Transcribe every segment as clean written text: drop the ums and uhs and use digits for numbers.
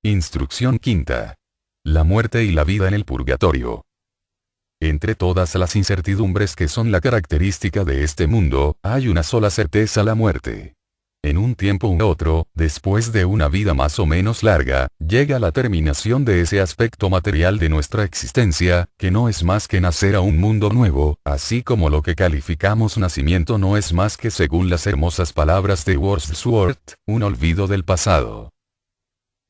Instrucción quinta. La muerte y la vida en el purgatorio. Entre todas las incertidumbres que son la característica de este mundo, hay una sola certeza: la muerte. En un tiempo u otro, después de una vida más o menos larga, llega la terminación de ese aspecto material de nuestra existencia, que no es más que nacer a un mundo nuevo, así como lo que calificamos nacimiento no es más que, según las hermosas palabras de Wordsworth, un olvido del pasado.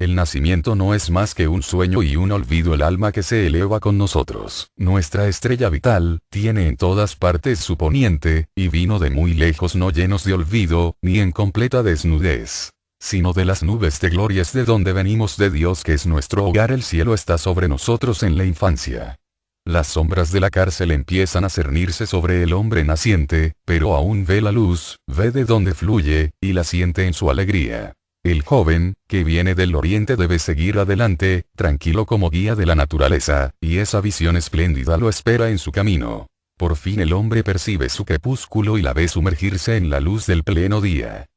El nacimiento no es más que un sueño y un olvido. El alma que se eleva con nosotros, nuestra estrella vital, tiene en todas partes su poniente, y vino de muy lejos, no llenos de olvido, ni en completa desnudez, sino de las nubes de glorias de donde venimos, de Dios que es nuestro hogar. El cielo está sobre nosotros en la infancia. Las sombras de la cárcel empiezan a cernirse sobre el hombre naciente, pero aún ve la luz, ve de dónde fluye, y la siente en su alegría. El joven, que viene del oriente, debe seguir adelante, tranquilo como guía de la naturaleza, y esa visión espléndida lo espera en su camino. Por fin el hombre percibe su crepúsculo y la ve sumergirse en la luz del pleno día.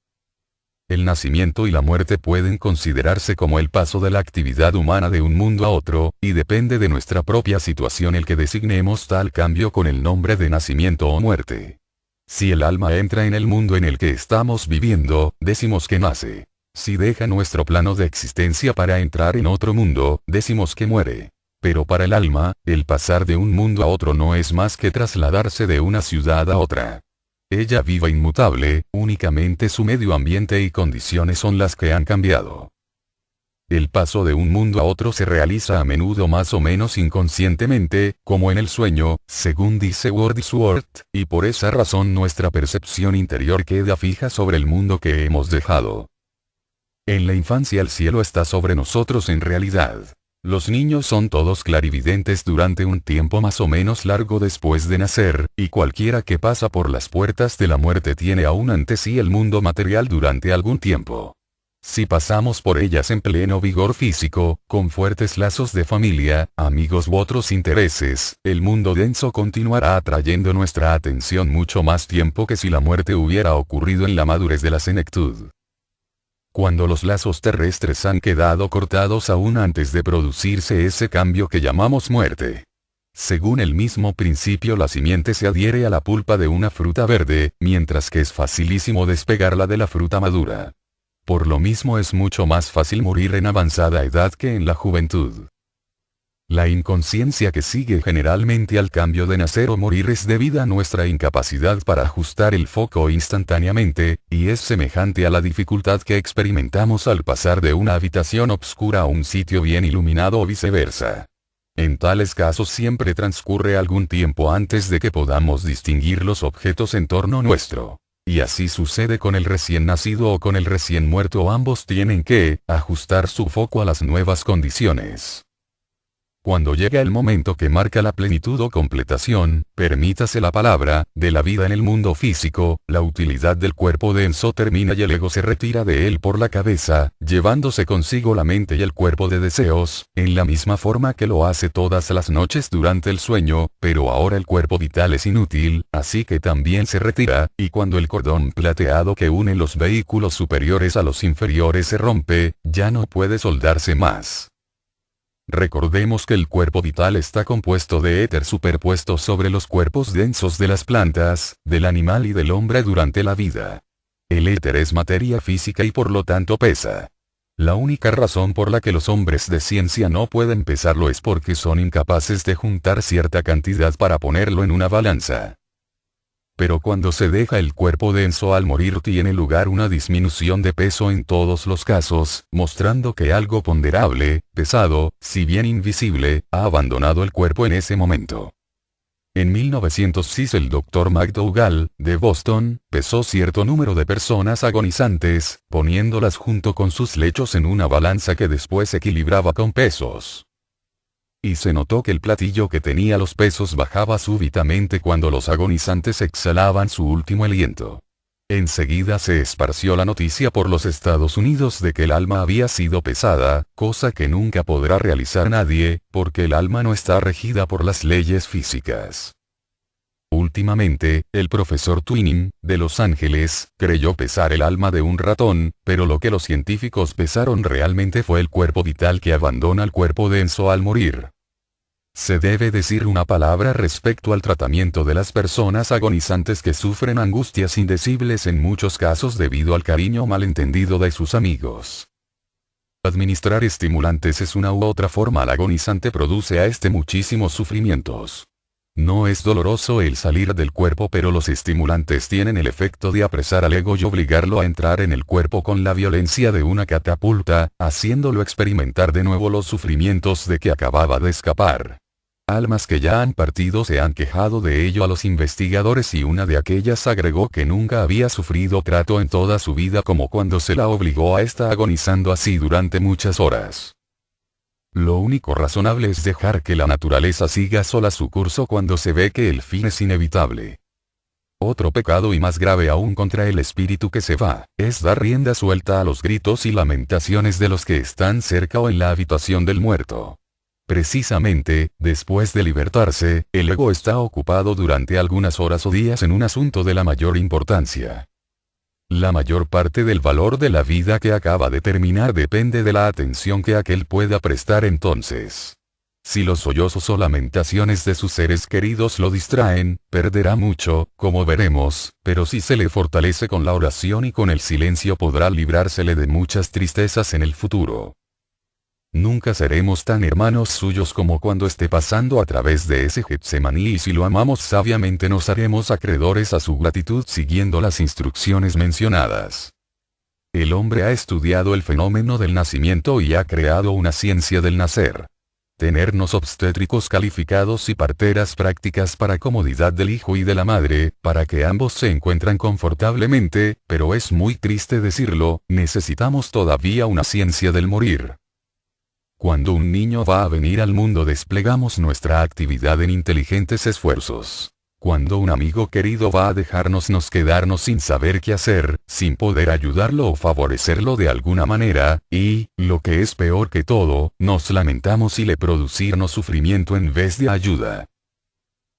El nacimiento y la muerte pueden considerarse como el paso de la actividad humana de un mundo a otro, y depende de nuestra propia situación el que designemos tal cambio con el nombre de nacimiento o muerte. Si el alma entra en el mundo en el que estamos viviendo, decimos que nace. Si deja nuestro plano de existencia para entrar en otro mundo, decimos que muere. Pero para el alma, el pasar de un mundo a otro no es más que trasladarse de una ciudad a otra. Ella vive inmutable, únicamente su medio ambiente y condiciones son las que han cambiado. El paso de un mundo a otro se realiza a menudo más o menos inconscientemente, como en el sueño, según dice Wordsworth, y por esa razón nuestra percepción interior queda fija sobre el mundo que hemos dejado. En la infancia el cielo está sobre nosotros en realidad. Los niños son todos clarividentes durante un tiempo más o menos largo después de nacer, y cualquiera que pasa por las puertas de la muerte tiene aún ante sí el mundo material durante algún tiempo. Si pasamos por ellas en pleno vigor físico, con fuertes lazos de familia, amigos u otros intereses, el mundo denso continuará atrayendo nuestra atención mucho más tiempo que si la muerte hubiera ocurrido en la madurez de la senectud. Cuando los lazos terrestres han quedado cortados aún antes de producirse ese cambio que llamamos muerte. Según el mismo principio, la simiente se adhiere a la pulpa de una fruta verde, mientras que es facilísimo despegarla de la fruta madura. Por lo mismo es mucho más fácil morir en avanzada edad que en la juventud. La inconsciencia que sigue generalmente al cambio de nacer o morir es debida a nuestra incapacidad para ajustar el foco instantáneamente, y es semejante a la dificultad que experimentamos al pasar de una habitación oscura a un sitio bien iluminado o viceversa. En tales casos siempre transcurre algún tiempo antes de que podamos distinguir los objetos en torno nuestro. Y así sucede con el recién nacido o con el recién muerto, ambos tienen que ajustar su foco a las nuevas condiciones. Cuando llega el momento que marca la plenitud o completación, permítase la palabra, de la vida en el mundo físico, la utilidad del cuerpo denso termina y el ego se retira de él por la cabeza, llevándose consigo la mente y el cuerpo de deseos, en la misma forma que lo hace todas las noches durante el sueño, pero ahora el cuerpo vital es inútil, así que también se retira, y cuando el cordón plateado que une los vehículos superiores a los inferiores se rompe, ya no puede soldarse más. Recordemos que el cuerpo vital está compuesto de éter superpuesto sobre los cuerpos densos de las plantas, del animal y del hombre durante la vida. El éter es materia física y por lo tanto pesa. La única razón por la que los hombres de ciencia no pueden pesarlo es porque son incapaces de juntar cierta cantidad para ponerlo en una balanza. Pero cuando se deja el cuerpo denso al morir tiene lugar una disminución de peso en todos los casos, mostrando que algo ponderable, pesado, si bien invisible, ha abandonado el cuerpo en ese momento. En 1906 el Dr. McDougall, de Boston, pesó cierto número de personas agonizantes, poniéndolas junto con sus lechos en una balanza que después equilibraba con pesos. Y se notó que el platillo que tenía los pesos bajaba súbitamente cuando los agonizantes exhalaban su último aliento. Enseguida se esparció la noticia por los Estados Unidos de que el alma había sido pesada, cosa que nunca podrá realizar nadie, porque el alma no está regida por las leyes físicas. Últimamente, el profesor Twining, de Los Ángeles, creyó pesar el alma de un ratón, pero lo que los científicos pesaron realmente fue el cuerpo vital que abandona el cuerpo denso al morir. Se debe decir una palabra respecto al tratamiento de las personas agonizantes que sufren angustias indecibles en muchos casos debido al cariño malentendido de sus amigos. Administrar estimulantes es una u otra forma. Al agonizante produce a este muchísimos sufrimientos. No es doloroso el salir del cuerpo, pero los estimulantes tienen el efecto de apresar al ego y obligarlo a entrar en el cuerpo con la violencia de una catapulta, haciéndolo experimentar de nuevo los sufrimientos de que acababa de escapar. Almas que ya han partido se han quejado de ello a los investigadores y una de aquellas agregó que nunca había sufrido trato en toda su vida como cuando se la obligó a estar agonizando así durante muchas horas. Lo único razonable es dejar que la naturaleza siga sola su curso cuando se ve que el fin es inevitable. Otro pecado y más grave aún contra el espíritu que se va, es dar rienda suelta a los gritos y lamentaciones de los que están cerca o en la habitación del muerto. Precisamente, después de libertarse, el ego está ocupado durante algunas horas o días en un asunto de la mayor importancia. La mayor parte del valor de la vida que acaba de terminar depende de la atención que aquel pueda prestar entonces. Si los sollozos o lamentaciones de sus seres queridos lo distraen, perderá mucho, como veremos, pero si se le fortalece con la oración y con el silencio podrá librársele de muchas tristezas en el futuro. Nunca seremos tan hermanos suyos como cuando esté pasando a través de ese Getsemaní, y si lo amamos sabiamente nos haremos acreedores a su gratitud siguiendo las instrucciones mencionadas. El hombre ha estudiado el fenómeno del nacimiento y ha creado una ciencia del nacer. Tenernos obstétricos calificados y parteras prácticas para comodidad del hijo y de la madre, para que ambos se encuentran confortablemente, pero es muy triste decirlo, necesitamos todavía una ciencia del morir. Cuando un niño va a venir al mundo desplegamos nuestra actividad en inteligentes esfuerzos. Cuando un amigo querido va a dejarnos nos quedarnos sin saber qué hacer, sin poder ayudarlo o favorecerlo de alguna manera, y, lo que es peor que todo, nos lamentamos y le producirnos sufrimiento en vez de ayuda.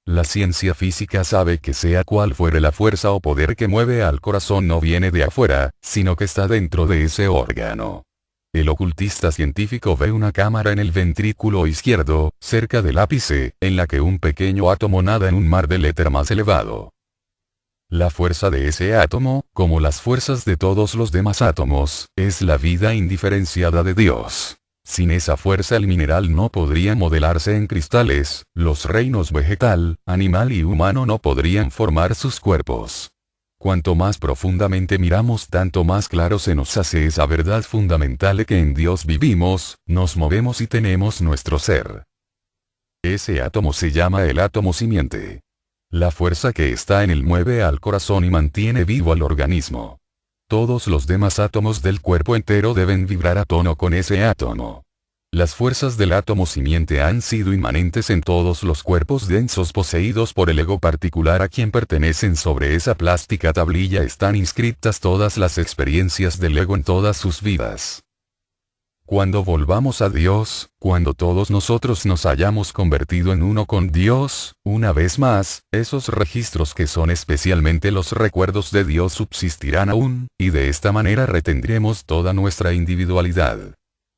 La ciencia física sabe que sea cual fuere la fuerza o poder que mueve al corazón no viene de afuera, sino que está dentro de ese órgano. El ocultista científico ve una cámara en el ventrículo izquierdo, cerca del ápice, en la que un pequeño átomo nada en un mar del éter más elevado. La fuerza de ese átomo, como las fuerzas de todos los demás átomos, es la vida indiferenciada de Dios. Sin esa fuerza el mineral no podría modelarse en cristales, los reinos vegetal, animal y humano no podrían formar sus cuerpos. Cuanto más profundamente miramos tanto más claro se nos hace esa verdad fundamental de que en Dios vivimos, nos movemos y tenemos nuestro ser. Ese átomo se llama el átomo simiente. La fuerza que está en él mueve al corazón y mantiene vivo al organismo. Todos los demás átomos del cuerpo entero deben vibrar a tono con ese átomo. Las fuerzas del átomo simiente han sido inmanentes en todos los cuerpos densos poseídos por el ego particular a quien pertenecen. Sobre esa plástica tablilla están inscritas todas las experiencias del ego en todas sus vidas. Cuando volvamos a Dios, cuando todos nosotros nos hayamos convertido en uno con Dios, una vez más, esos registros que son especialmente los recuerdos de Dios subsistirán aún, y de esta manera retendremos toda nuestra individualidad.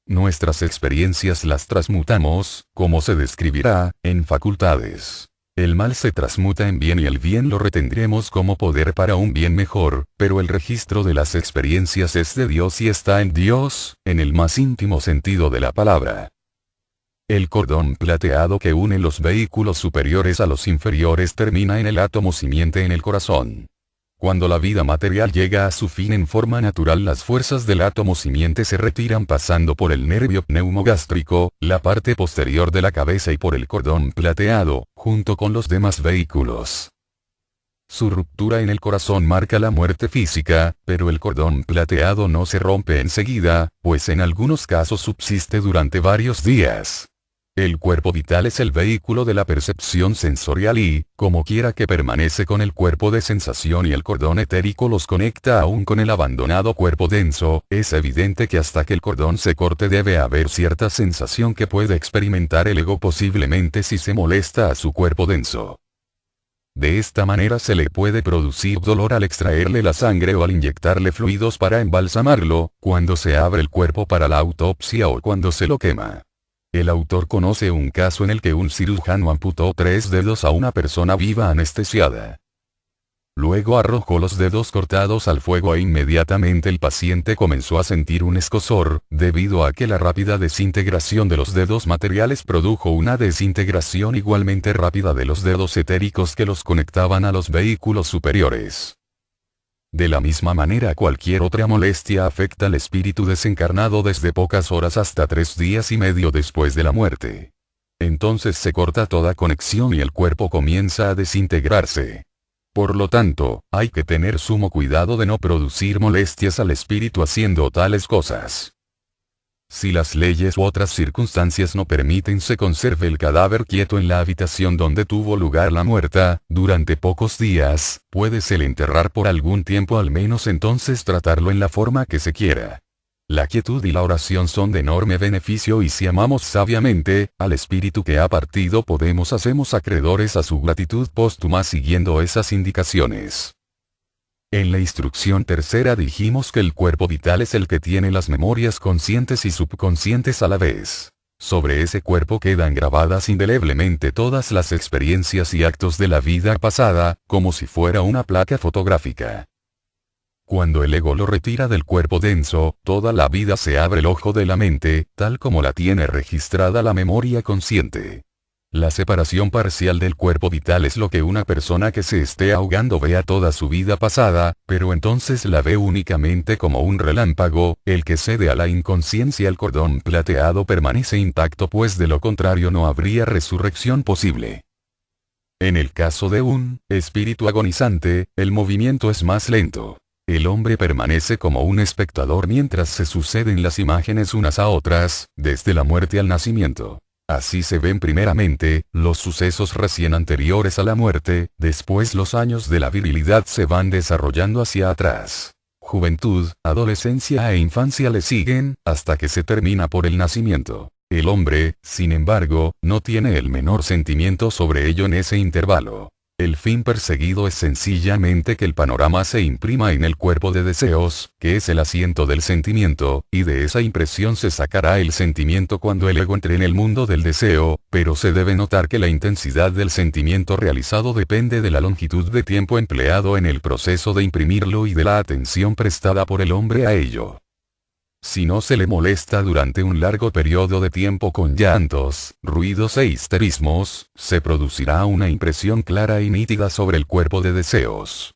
Nuestras experiencias las transmutamos, como se describirá, en facultades. El mal se transmuta en bien y el bien lo retendremos como poder para un bien mejor, pero el registro de las experiencias es de Dios y está en Dios, en el más íntimo sentido de la palabra. El cordón plateado que une los vehículos superiores a los inferiores termina en el átomo simiente en el corazón. Cuando la vida material llega a su fin en forma natural, las fuerzas del átomo simiente se retiran pasando por el nervio pneumogástrico, la parte posterior de la cabeza y por el cordón plateado, junto con los demás vehículos. Su ruptura en el corazón marca la muerte física, pero el cordón plateado no se rompe enseguida, pues en algunos casos subsiste durante varios días. El cuerpo vital es el vehículo de la percepción sensorial y, como quiera que permanece con el cuerpo de sensación y el cordón etérico los conecta aún con el abandonado cuerpo denso, es evidente que hasta que el cordón se corte debe haber cierta sensación que puede experimentar el ego posiblemente si se molesta a su cuerpo denso. De esta manera se le puede producir dolor al extraerle la sangre o al inyectarle fluidos para embalsamarlo, cuando se abre el cuerpo para la autopsia o cuando se lo quema. El autor conoce un caso en el que un cirujano amputó 3 dedos a una persona viva anestesiada. Luego arrojó los dedos cortados al fuego e inmediatamente el paciente comenzó a sentir un escozor, debido a que la rápida desintegración de los dedos materiales produjo una desintegración igualmente rápida de los dedos etéricos que los conectaban a los vehículos superiores. De la misma manera cualquier otra molestia afecta al espíritu desencarnado desde pocas horas hasta 3 días y medio después de la muerte. Entonces se corta toda conexión y el cuerpo comienza a desintegrarse. Por lo tanto, hay que tener sumo cuidado de no producir molestias al espíritu haciendo tales cosas. Si las leyes u otras circunstancias no permiten se conserve el cadáver quieto en la habitación donde tuvo lugar la muerta, durante pocos días, puédese enterrar por algún tiempo al menos entonces tratarlo en la forma que se quiera. La quietud y la oración son de enorme beneficio y si amamos sabiamente al espíritu que ha partido hacemos acreedores a su gratitud póstuma siguiendo esas indicaciones. En la instrucción tercera dijimos que el cuerpo vital es el que tiene las memorias conscientes y subconscientes a la vez. Sobre ese cuerpo quedan grabadas indeleblemente todas las experiencias y actos de la vida pasada, como si fuera una placa fotográfica. Cuando el ego lo retira del cuerpo denso, toda la vida se abre el ojo de la mente, tal como la tiene registrada la memoria consciente. La separación parcial del cuerpo vital es lo que una persona que se esté ahogando vea toda su vida pasada, pero entonces la ve únicamente como un relámpago, el que cede a la inconsciencia. El cordón plateado permanece intacto pues de lo contrario no habría resurrección posible. En el caso de un espíritu agonizante, el movimiento es más lento. El hombre permanece como un espectador mientras se suceden las imágenes unas a otras, desde la muerte al nacimiento. Así se ven primeramente, los sucesos recién anteriores a la muerte, después los años de la virilidad se van desarrollando hacia atrás. Juventud, adolescencia e infancia le siguen, hasta que se termina por el nacimiento. El hombre, sin embargo, no tiene el menor sentimiento sobre ello en ese intervalo. El fin perseguido es sencillamente que el panorama se imprima en el cuerpo de deseos, que es el asiento del sentimiento, y de esa impresión se sacará el sentimiento cuando el ego entre en el mundo del deseo, pero se debe notar que la intensidad del sentimiento realizado depende de la longitud de tiempo empleado en el proceso de imprimirlo y de la atención prestada por el hombre a ello. Si no se le molesta durante un largo periodo de tiempo con llantos, ruidos e histerismos, se producirá una impresión clara y nítida sobre el cuerpo de deseos.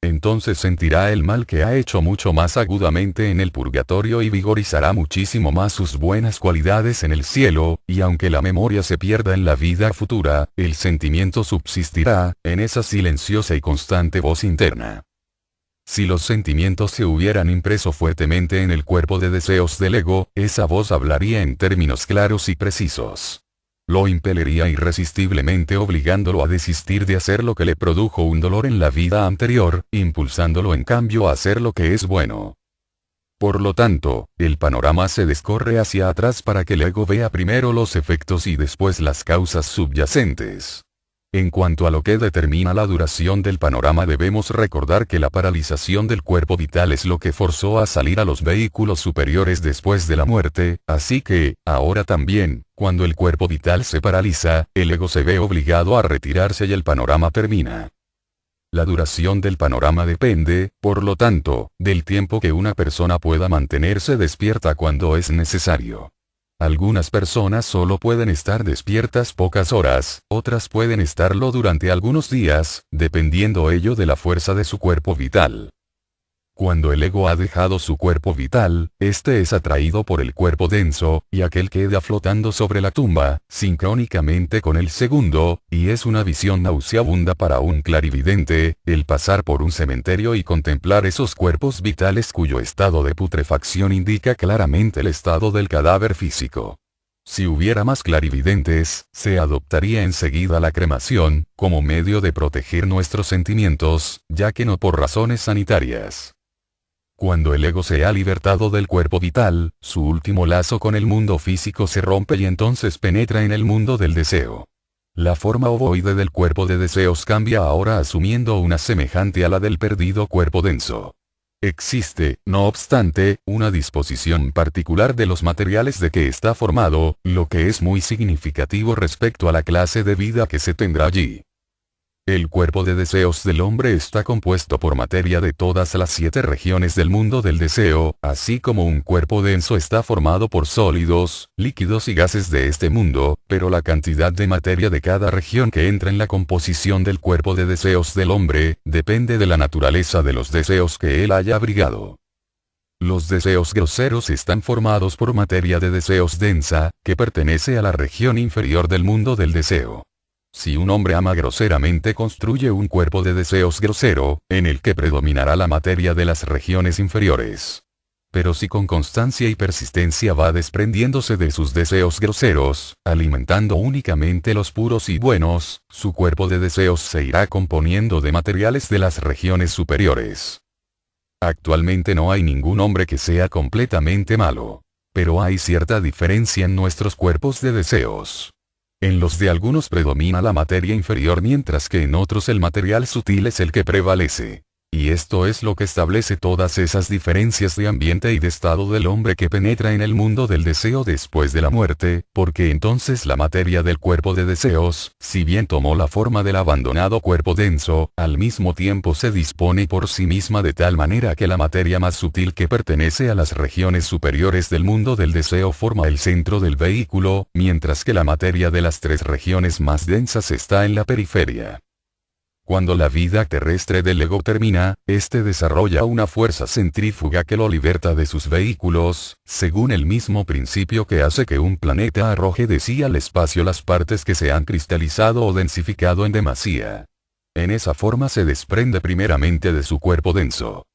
Entonces sentirá el mal que ha hecho mucho más agudamente en el purgatorio y vigorizará muchísimo más sus buenas cualidades en el cielo, y aunque la memoria se pierda en la vida futura, el sentimiento subsistirá, en esa silenciosa y constante voz interna. Si los sentimientos se hubieran impreso fuertemente en el cuerpo de deseos del ego, esa voz hablaría en términos claros y precisos. Lo impelería irresistiblemente obligándolo a desistir de hacer lo que le produjo un dolor en la vida anterior, impulsándolo en cambio a hacer lo que es bueno. Por lo tanto, el panorama se descorre hacia atrás para que el ego vea primero los efectos y después las causas subyacentes. En cuanto a lo que determina la duración del panorama debemos recordar que la paralización del cuerpo vital es lo que forzó a salir a los vehículos superiores después de la muerte, así que, ahora también, cuando el cuerpo vital se paraliza, el ego se ve obligado a retirarse y el panorama termina. La duración del panorama depende, por lo tanto, del tiempo que una persona pueda mantenerse despierta cuando es necesario. Algunas personas solo pueden estar despiertas pocas horas, otras pueden estarlo durante algunos días, dependiendo ello de la fuerza de su cuerpo vital. Cuando el ego ha dejado su cuerpo vital, este es atraído por el cuerpo denso, y aquel queda flotando sobre la tumba, sincrónicamente con el segundo, y es una visión nauseabunda para un clarividente, el pasar por un cementerio y contemplar esos cuerpos vitales cuyo estado de putrefacción indica claramente el estado del cadáver físico. Si hubiera más clarividentes, se adoptaría enseguida la cremación, como medio de proteger nuestros sentimientos, ya que no por razones sanitarias. Cuando el ego se ha libertado del cuerpo vital, su último lazo con el mundo físico se rompe y entonces penetra en el mundo del deseo. La forma ovoide del cuerpo de deseos cambia ahora asumiendo una semejante a la del perdido cuerpo denso. Existe, no obstante, una disposición particular de los materiales de que está formado, lo que es muy significativo respecto a la clase de vida que se tendrá allí. El cuerpo de deseos del hombre está compuesto por materia de todas las 7 regiones del mundo del deseo, así como un cuerpo denso está formado por sólidos, líquidos y gases de este mundo, pero la cantidad de materia de cada región que entra en la composición del cuerpo de deseos del hombre, depende de la naturaleza de los deseos que él haya abrigado. Los deseos groseros están formados por materia de deseos densa, que pertenece a la región inferior del mundo del deseo. Si un hombre ama groseramente, construye un cuerpo de deseos grosero, en el que predominará la materia de las regiones inferiores. Pero si con constancia y persistencia va desprendiéndose de sus deseos groseros, alimentando únicamente los puros y buenos, su cuerpo de deseos se irá componiendo de materiales de las regiones superiores. Actualmente no hay ningún hombre que sea completamente malo. Pero hay cierta diferencia en nuestros cuerpos de deseos. En los de algunos predomina la materia inferior mientras que en otros el material sutil es el que prevalece. Y esto es lo que establece todas esas diferencias de ambiente y de estado del hombre que penetra en el mundo del deseo después de la muerte, porque entonces la materia del cuerpo de deseos, si bien tomó la forma del abandonado cuerpo denso, al mismo tiempo se dispone por sí misma de tal manera que la materia más sutil que pertenece a las regiones superiores del mundo del deseo forma el centro del vehículo, mientras que la materia de las 3 regiones más densas está en la periferia. Cuando la vida terrestre del ego termina, este desarrolla una fuerza centrífuga que lo liberta de sus vehículos, según el mismo principio que hace que un planeta arroje de sí al espacio las partes que se han cristalizado o densificado en demasía. En esa forma se desprende primeramente de su cuerpo denso.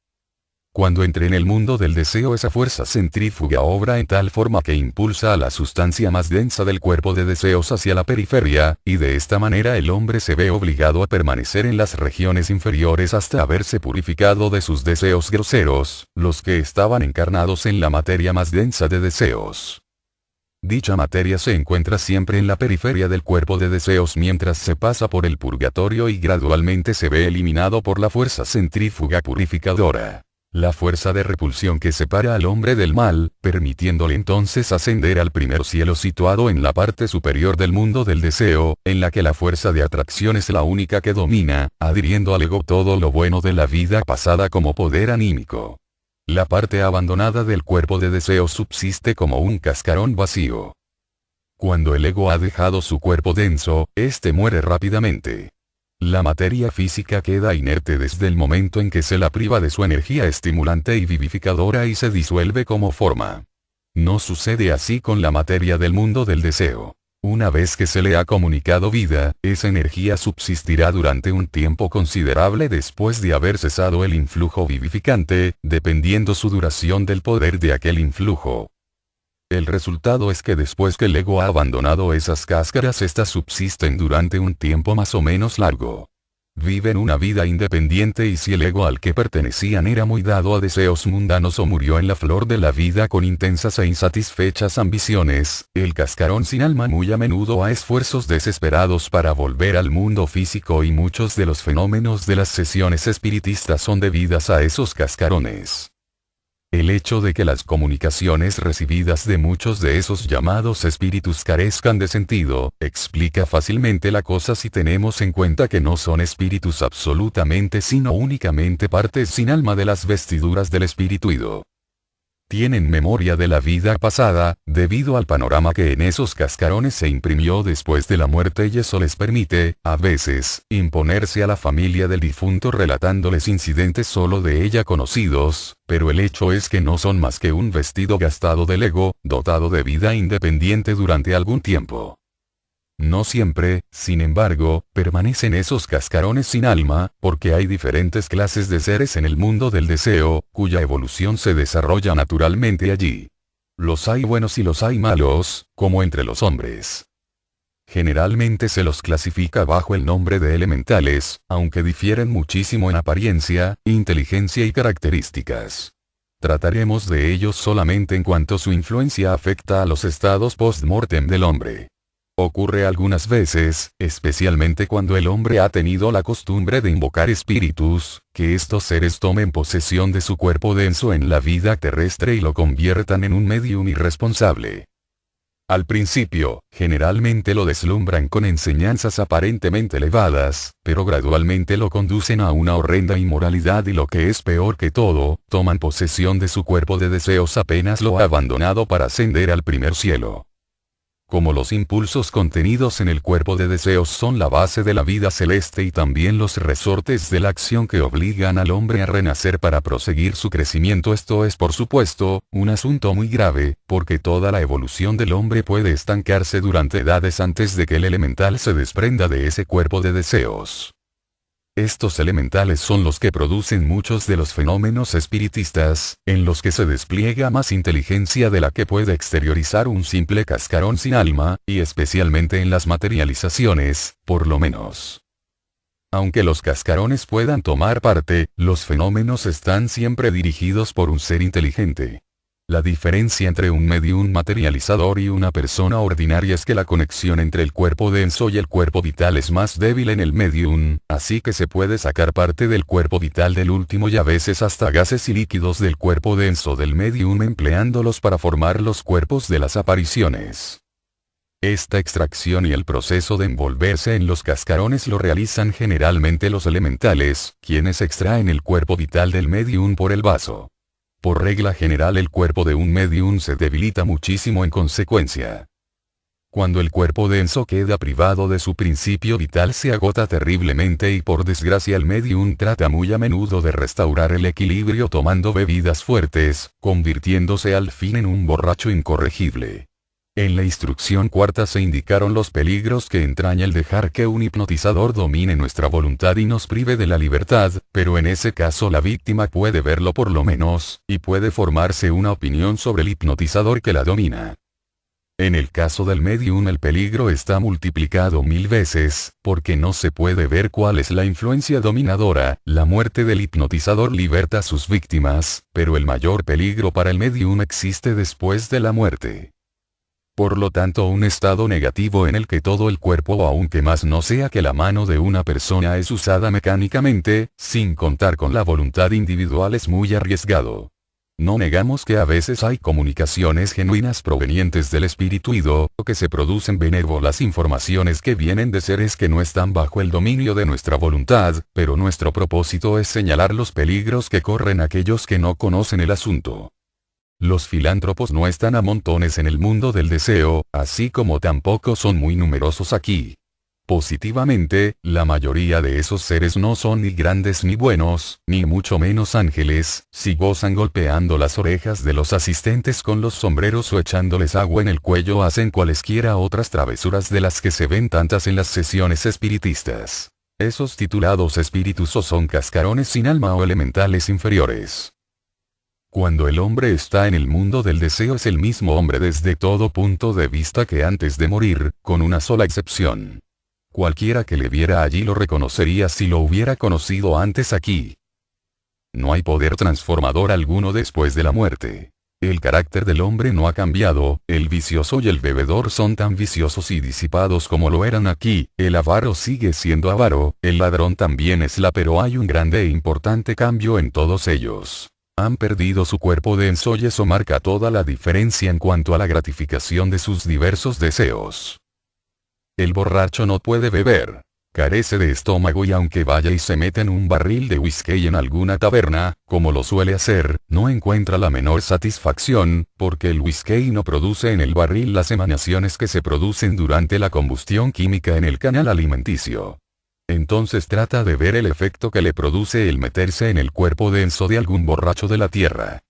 Cuando entre en el mundo del deseo, esa fuerza centrífuga obra en tal forma que impulsa a la sustancia más densa del cuerpo de deseos hacia la periferia, y de esta manera el hombre se ve obligado a permanecer en las regiones inferiores hasta haberse purificado de sus deseos groseros, los que estaban encarnados en la materia más densa de deseos. Dicha materia se encuentra siempre en la periferia del cuerpo de deseos mientras se pasa por el purgatorio y gradualmente se ve eliminado por la fuerza centrífuga purificadora. La fuerza de repulsión que separa al hombre del mal, permitiéndole entonces ascender al primer cielo situado en la parte superior del mundo del deseo, en la que la fuerza de atracción es la única que domina, adhiriendo al ego todo lo bueno de la vida pasada como poder anímico. La parte abandonada del cuerpo de deseo subsiste como un cascarón vacío. Cuando el ego ha dejado su cuerpo denso, este muere rápidamente. La materia física queda inerte desde el momento en que se la priva de su energía estimulante y vivificadora y se disuelve como forma. No sucede así con la materia del mundo del deseo. Una vez que se le ha comunicado vida, esa energía subsistirá durante un tiempo considerable después de haber cesado el influjo vivificante, dependiendo su duración del poder de aquel influjo. El resultado es que después que el ego ha abandonado esas cáscaras, éstas subsisten durante un tiempo más o menos largo. Viven una vida independiente y si el ego al que pertenecían era muy dado a deseos mundanos o murió en la flor de la vida con intensas e insatisfechas ambiciones, el cascarón sin alma muy a menudo ha esfuerzos desesperados para volver al mundo físico y muchos de los fenómenos de las sesiones espiritistas son debidas a esos cascarones. El hecho de que las comunicaciones recibidas de muchos de esos llamados espíritus carezcan de sentido, explica fácilmente la cosa si tenemos en cuenta que no son espíritus absolutamente sino únicamente partes sin alma de las vestiduras del espirituido. Tienen memoria de la vida pasada, debido al panorama que en esos cascarones se imprimió después de la muerte y eso les permite, a veces, imponerse a la familia del difunto relatándoles incidentes solo de ella conocidos, pero el hecho es que no son más que un vestido gastado del ego, dotado de vida independiente durante algún tiempo. No siempre, sin embargo, permanecen esos cascarones sin alma, porque hay diferentes clases de seres en el mundo del deseo, cuya evolución se desarrolla naturalmente allí. Los hay buenos y los hay malos, como entre los hombres. Generalmente se los clasifica bajo el nombre de elementales, aunque difieren muchísimo en apariencia, inteligencia y características. Trataremos de ellos solamente en cuanto su influencia afecta a los estados post-mortem del hombre. Ocurre algunas veces, especialmente cuando el hombre ha tenido la costumbre de invocar espíritus, que estos seres tomen posesión de su cuerpo denso en la vida terrestre y lo conviertan en un medium irresponsable. Al principio, generalmente lo deslumbran con enseñanzas aparentemente elevadas, pero gradualmente lo conducen a una horrenda inmoralidad y lo que es peor que todo, toman posesión de su cuerpo de deseos apenas lo ha abandonado para ascender al primer cielo. Como los impulsos contenidos en el cuerpo de deseos son la base de la vida celeste y también los resortes de la acción que obligan al hombre a renacer para proseguir su crecimiento, esto es por supuesto, un asunto muy grave, porque toda la evolución del hombre puede estancarse durante edades antes de que el elemental se desprenda de ese cuerpo de deseos. Estos elementales son los que producen muchos de los fenómenos espiritistas, en los que se despliega más inteligencia de la que puede exteriorizar un simple cascarón sin alma, y especialmente en las materializaciones, por lo menos. Aunque los cascarones puedan tomar parte, los fenómenos están siempre dirigidos por un ser inteligente. La diferencia entre un medium materializador y una persona ordinaria es que la conexión entre el cuerpo denso y el cuerpo vital es más débil en el medium, así que se puede sacar parte del cuerpo vital del último y a veces hasta gases y líquidos del cuerpo denso del medium empleándolos para formar los cuerpos de las apariciones. Esta extracción y el proceso de envolverse en los cascarones lo realizan generalmente los elementales, quienes extraen el cuerpo vital del medium por el vaso. Por regla general el cuerpo de un medium se debilita muchísimo en consecuencia. Cuando el cuerpo denso queda privado de su principio vital se agota terriblemente y por desgracia el medium trata muy a menudo de restaurar el equilibrio tomando bebidas fuertes, convirtiéndose al fin en un borracho incorregible. En la instrucción cuarta se indicaron los peligros que entraña el dejar que un hipnotizador domine nuestra voluntad y nos prive de la libertad, pero en ese caso la víctima puede verlo por lo menos, y puede formarse una opinión sobre el hipnotizador que la domina. En el caso del medium el peligro está multiplicado 1000 veces, porque no se puede ver cuál es la influencia dominadora. La muerte del hipnotizador liberta a sus víctimas, pero el mayor peligro para el medium existe después de la muerte. Por lo tanto un estado negativo en el que todo el cuerpo aunque más no sea que la mano de una persona es usada mecánicamente, sin contar con la voluntad individual es muy arriesgado. No negamos que a veces hay comunicaciones genuinas provenientes del espíritu ido, o que se producen benévolas informaciones que vienen de seres que no están bajo el dominio de nuestra voluntad, pero nuestro propósito es señalar los peligros que corren aquellos que no conocen el asunto. Los filántropos no están a montones en el mundo del deseo, así como tampoco son muy numerosos aquí. Positivamente, la mayoría de esos seres no son ni grandes ni buenos, ni mucho menos ángeles, si gozan golpeando las orejas de los asistentes con los sombreros o echándoles agua en el cuello hacen cualesquiera otras travesuras de las que se ven tantas en las sesiones espiritistas. Esos titulados espíritus o son cascarones sin alma o elementales inferiores. Cuando el hombre está en el mundo del deseo es el mismo hombre desde todo punto de vista que antes de morir, con una sola excepción. Cualquiera que le viera allí lo reconocería si lo hubiera conocido antes aquí. No hay poder transformador alguno después de la muerte. El carácter del hombre no ha cambiado, el vicioso y el bebedor son tan viciosos y disipados como lo eran aquí, el avaro sigue siendo avaro, el ladrón también pero hay un grande e importante cambio en todos ellos. Han perdido su cuerpo denso y eso marca toda la diferencia en cuanto a la gratificación de sus diversos deseos. El borracho no puede beber. Carece de estómago y aunque vaya y se meta en un barril de whisky en alguna taberna, como lo suele hacer, no encuentra la menor satisfacción, porque el whisky no produce en el barril las emanaciones que se producen durante la combustión química en el canal alimenticio. Entonces trata de ver el efecto que le produce el meterse en el cuerpo denso de algún borracho de la tierra.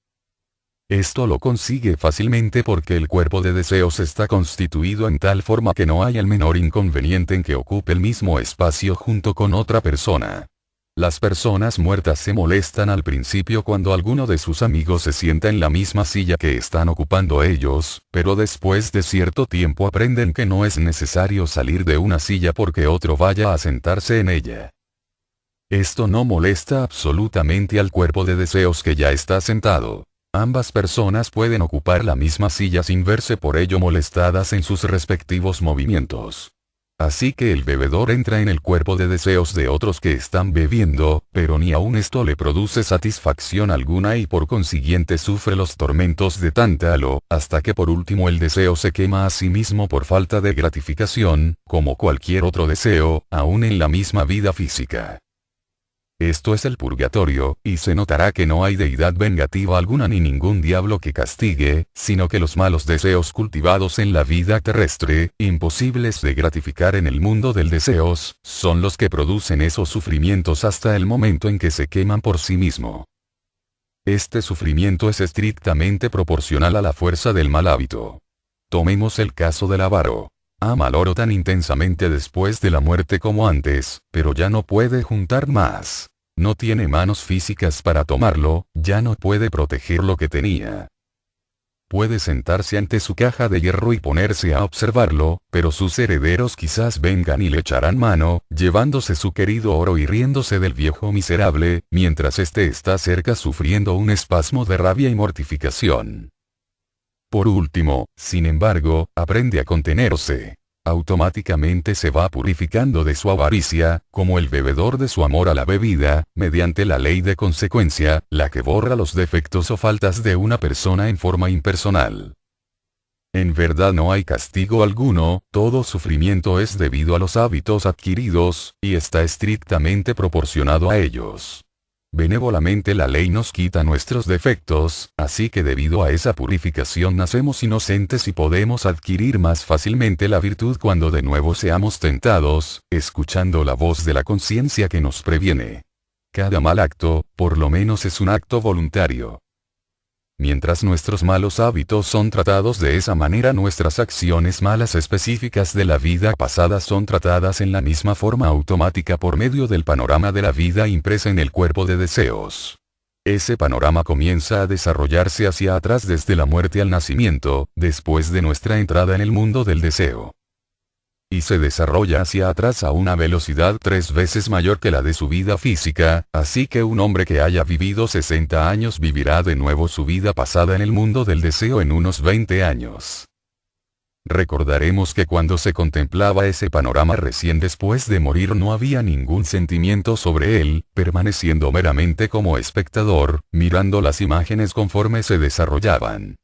Esto lo consigue fácilmente porque el cuerpo de deseos está constituido en tal forma que no hay el menor inconveniente en que ocupe el mismo espacio junto con otra persona. Las personas muertas se molestan al principio cuando alguno de sus amigos se sienta en la misma silla que están ocupando ellos, pero después de cierto tiempo aprenden que no es necesario salir de una silla porque otro vaya a sentarse en ella. Esto no molesta absolutamente al cuerpo de deseos que ya está sentado. Ambas personas pueden ocupar la misma silla sin verse por ello molestadas en sus respectivos movimientos. Así que el bebedor entra en el cuerpo de deseos de otros que están bebiendo, pero ni aun esto le produce satisfacción alguna y por consiguiente sufre los tormentos de Tántalo, hasta que por último el deseo se quema a sí mismo por falta de gratificación, como cualquier otro deseo, aún en la misma vida física. Esto es el purgatorio, y se notará que no hay deidad vengativa alguna ni ningún diablo que castigue, sino que los malos deseos cultivados en la vida terrestre, imposibles de gratificar en el mundo del deseos, son los que producen esos sufrimientos hasta el momento en que se queman por sí mismo. Este sufrimiento es estrictamente proporcional a la fuerza del mal hábito. Tomemos el caso del avaro. Ama al oro tan intensamente después de la muerte como antes, pero ya no puede juntar más. No tiene manos físicas para tomarlo, ya no puede proteger lo que tenía. Puede sentarse ante su caja de hierro y ponerse a observarlo, pero sus herederos quizás vengan y le echarán mano, llevándose su querido oro y riéndose del viejo miserable, mientras éste está cerca sufriendo un espasmo de rabia y mortificación. Por último, sin embargo, aprende a contenerse. Automáticamente se va purificando de su avaricia, como el bebedor de su amor a la bebida, mediante la ley de consecuencia, la que borra los defectos o faltas de una persona en forma impersonal. En verdad no hay castigo alguno, todo sufrimiento es debido a los hábitos adquiridos, y está estrictamente proporcionado a ellos. Benévolamente la ley nos quita nuestros defectos, así que debido a esa purificación nacemos inocentes y podemos adquirir más fácilmente la virtud cuando de nuevo seamos tentados, escuchando la voz de la conciencia que nos previene. Cada mal acto, por lo menos es un acto voluntario. Mientras nuestros malos hábitos son tratados de esa manera, nuestras acciones malas específicas de la vida pasada son tratadas en la misma forma automática por medio del panorama de la vida impresa en el cuerpo de deseos. Ese panorama comienza a desarrollarse hacia atrás desde la muerte al nacimiento, después de nuestra entrada en el mundo del deseo. Y se desarrolla hacia atrás a una velocidad 3 veces mayor que la de su vida física, así que un hombre que haya vivido 60 años vivirá de nuevo su vida pasada en el mundo del deseo en unos 20 años. Recordaremos que cuando se contemplaba ese panorama recién después de morir no había ningún sentimiento sobre él, permaneciendo meramente como espectador, mirando las imágenes conforme se desarrollaban.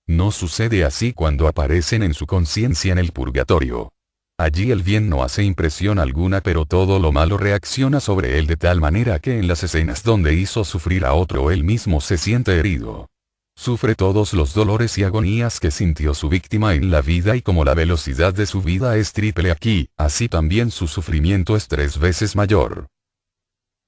No sucede así cuando aparecen en su conciencia en el purgatorio. Allí el bien no hace impresión alguna, pero todo lo malo reacciona sobre él de tal manera que en las escenas donde hizo sufrir a otro él mismo se siente herido. Sufre todos los dolores y agonías que sintió su víctima en la vida, y como la velocidad de su vida es triple aquí, así también su sufrimiento es 3 veces mayor.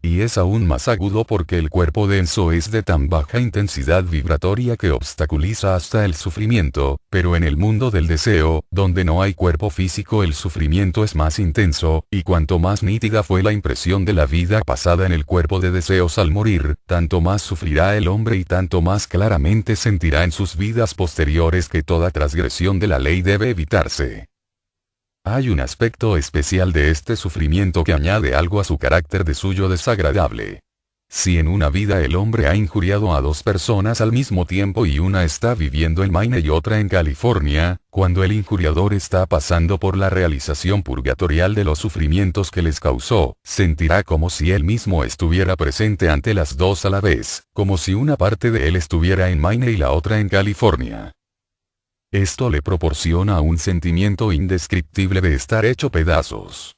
Y es aún más agudo porque el cuerpo denso es de tan baja intensidad vibratoria que obstaculiza hasta el sufrimiento, pero en el mundo del deseo, donde no hay cuerpo físico, el sufrimiento es más intenso, y cuanto más nítida fue la impresión de la vida pasada en el cuerpo de deseos al morir, tanto más sufrirá el hombre y tanto más claramente sentirá en sus vidas posteriores que toda transgresión de la ley debe evitarse. Hay un aspecto especial de este sufrimiento que añade algo a su carácter de suyo desagradable. Si en una vida el hombre ha injuriado a 2 personas al mismo tiempo y una está viviendo en Maine y otra en California, cuando el injuriador está pasando por la realización purgatorial de los sufrimientos que les causó, sentirá como si él mismo estuviera presente ante las 2 a la vez, como si una parte de él estuviera en Maine y la otra en California. Esto le proporciona un sentimiento indescriptible de estar hecho pedazos.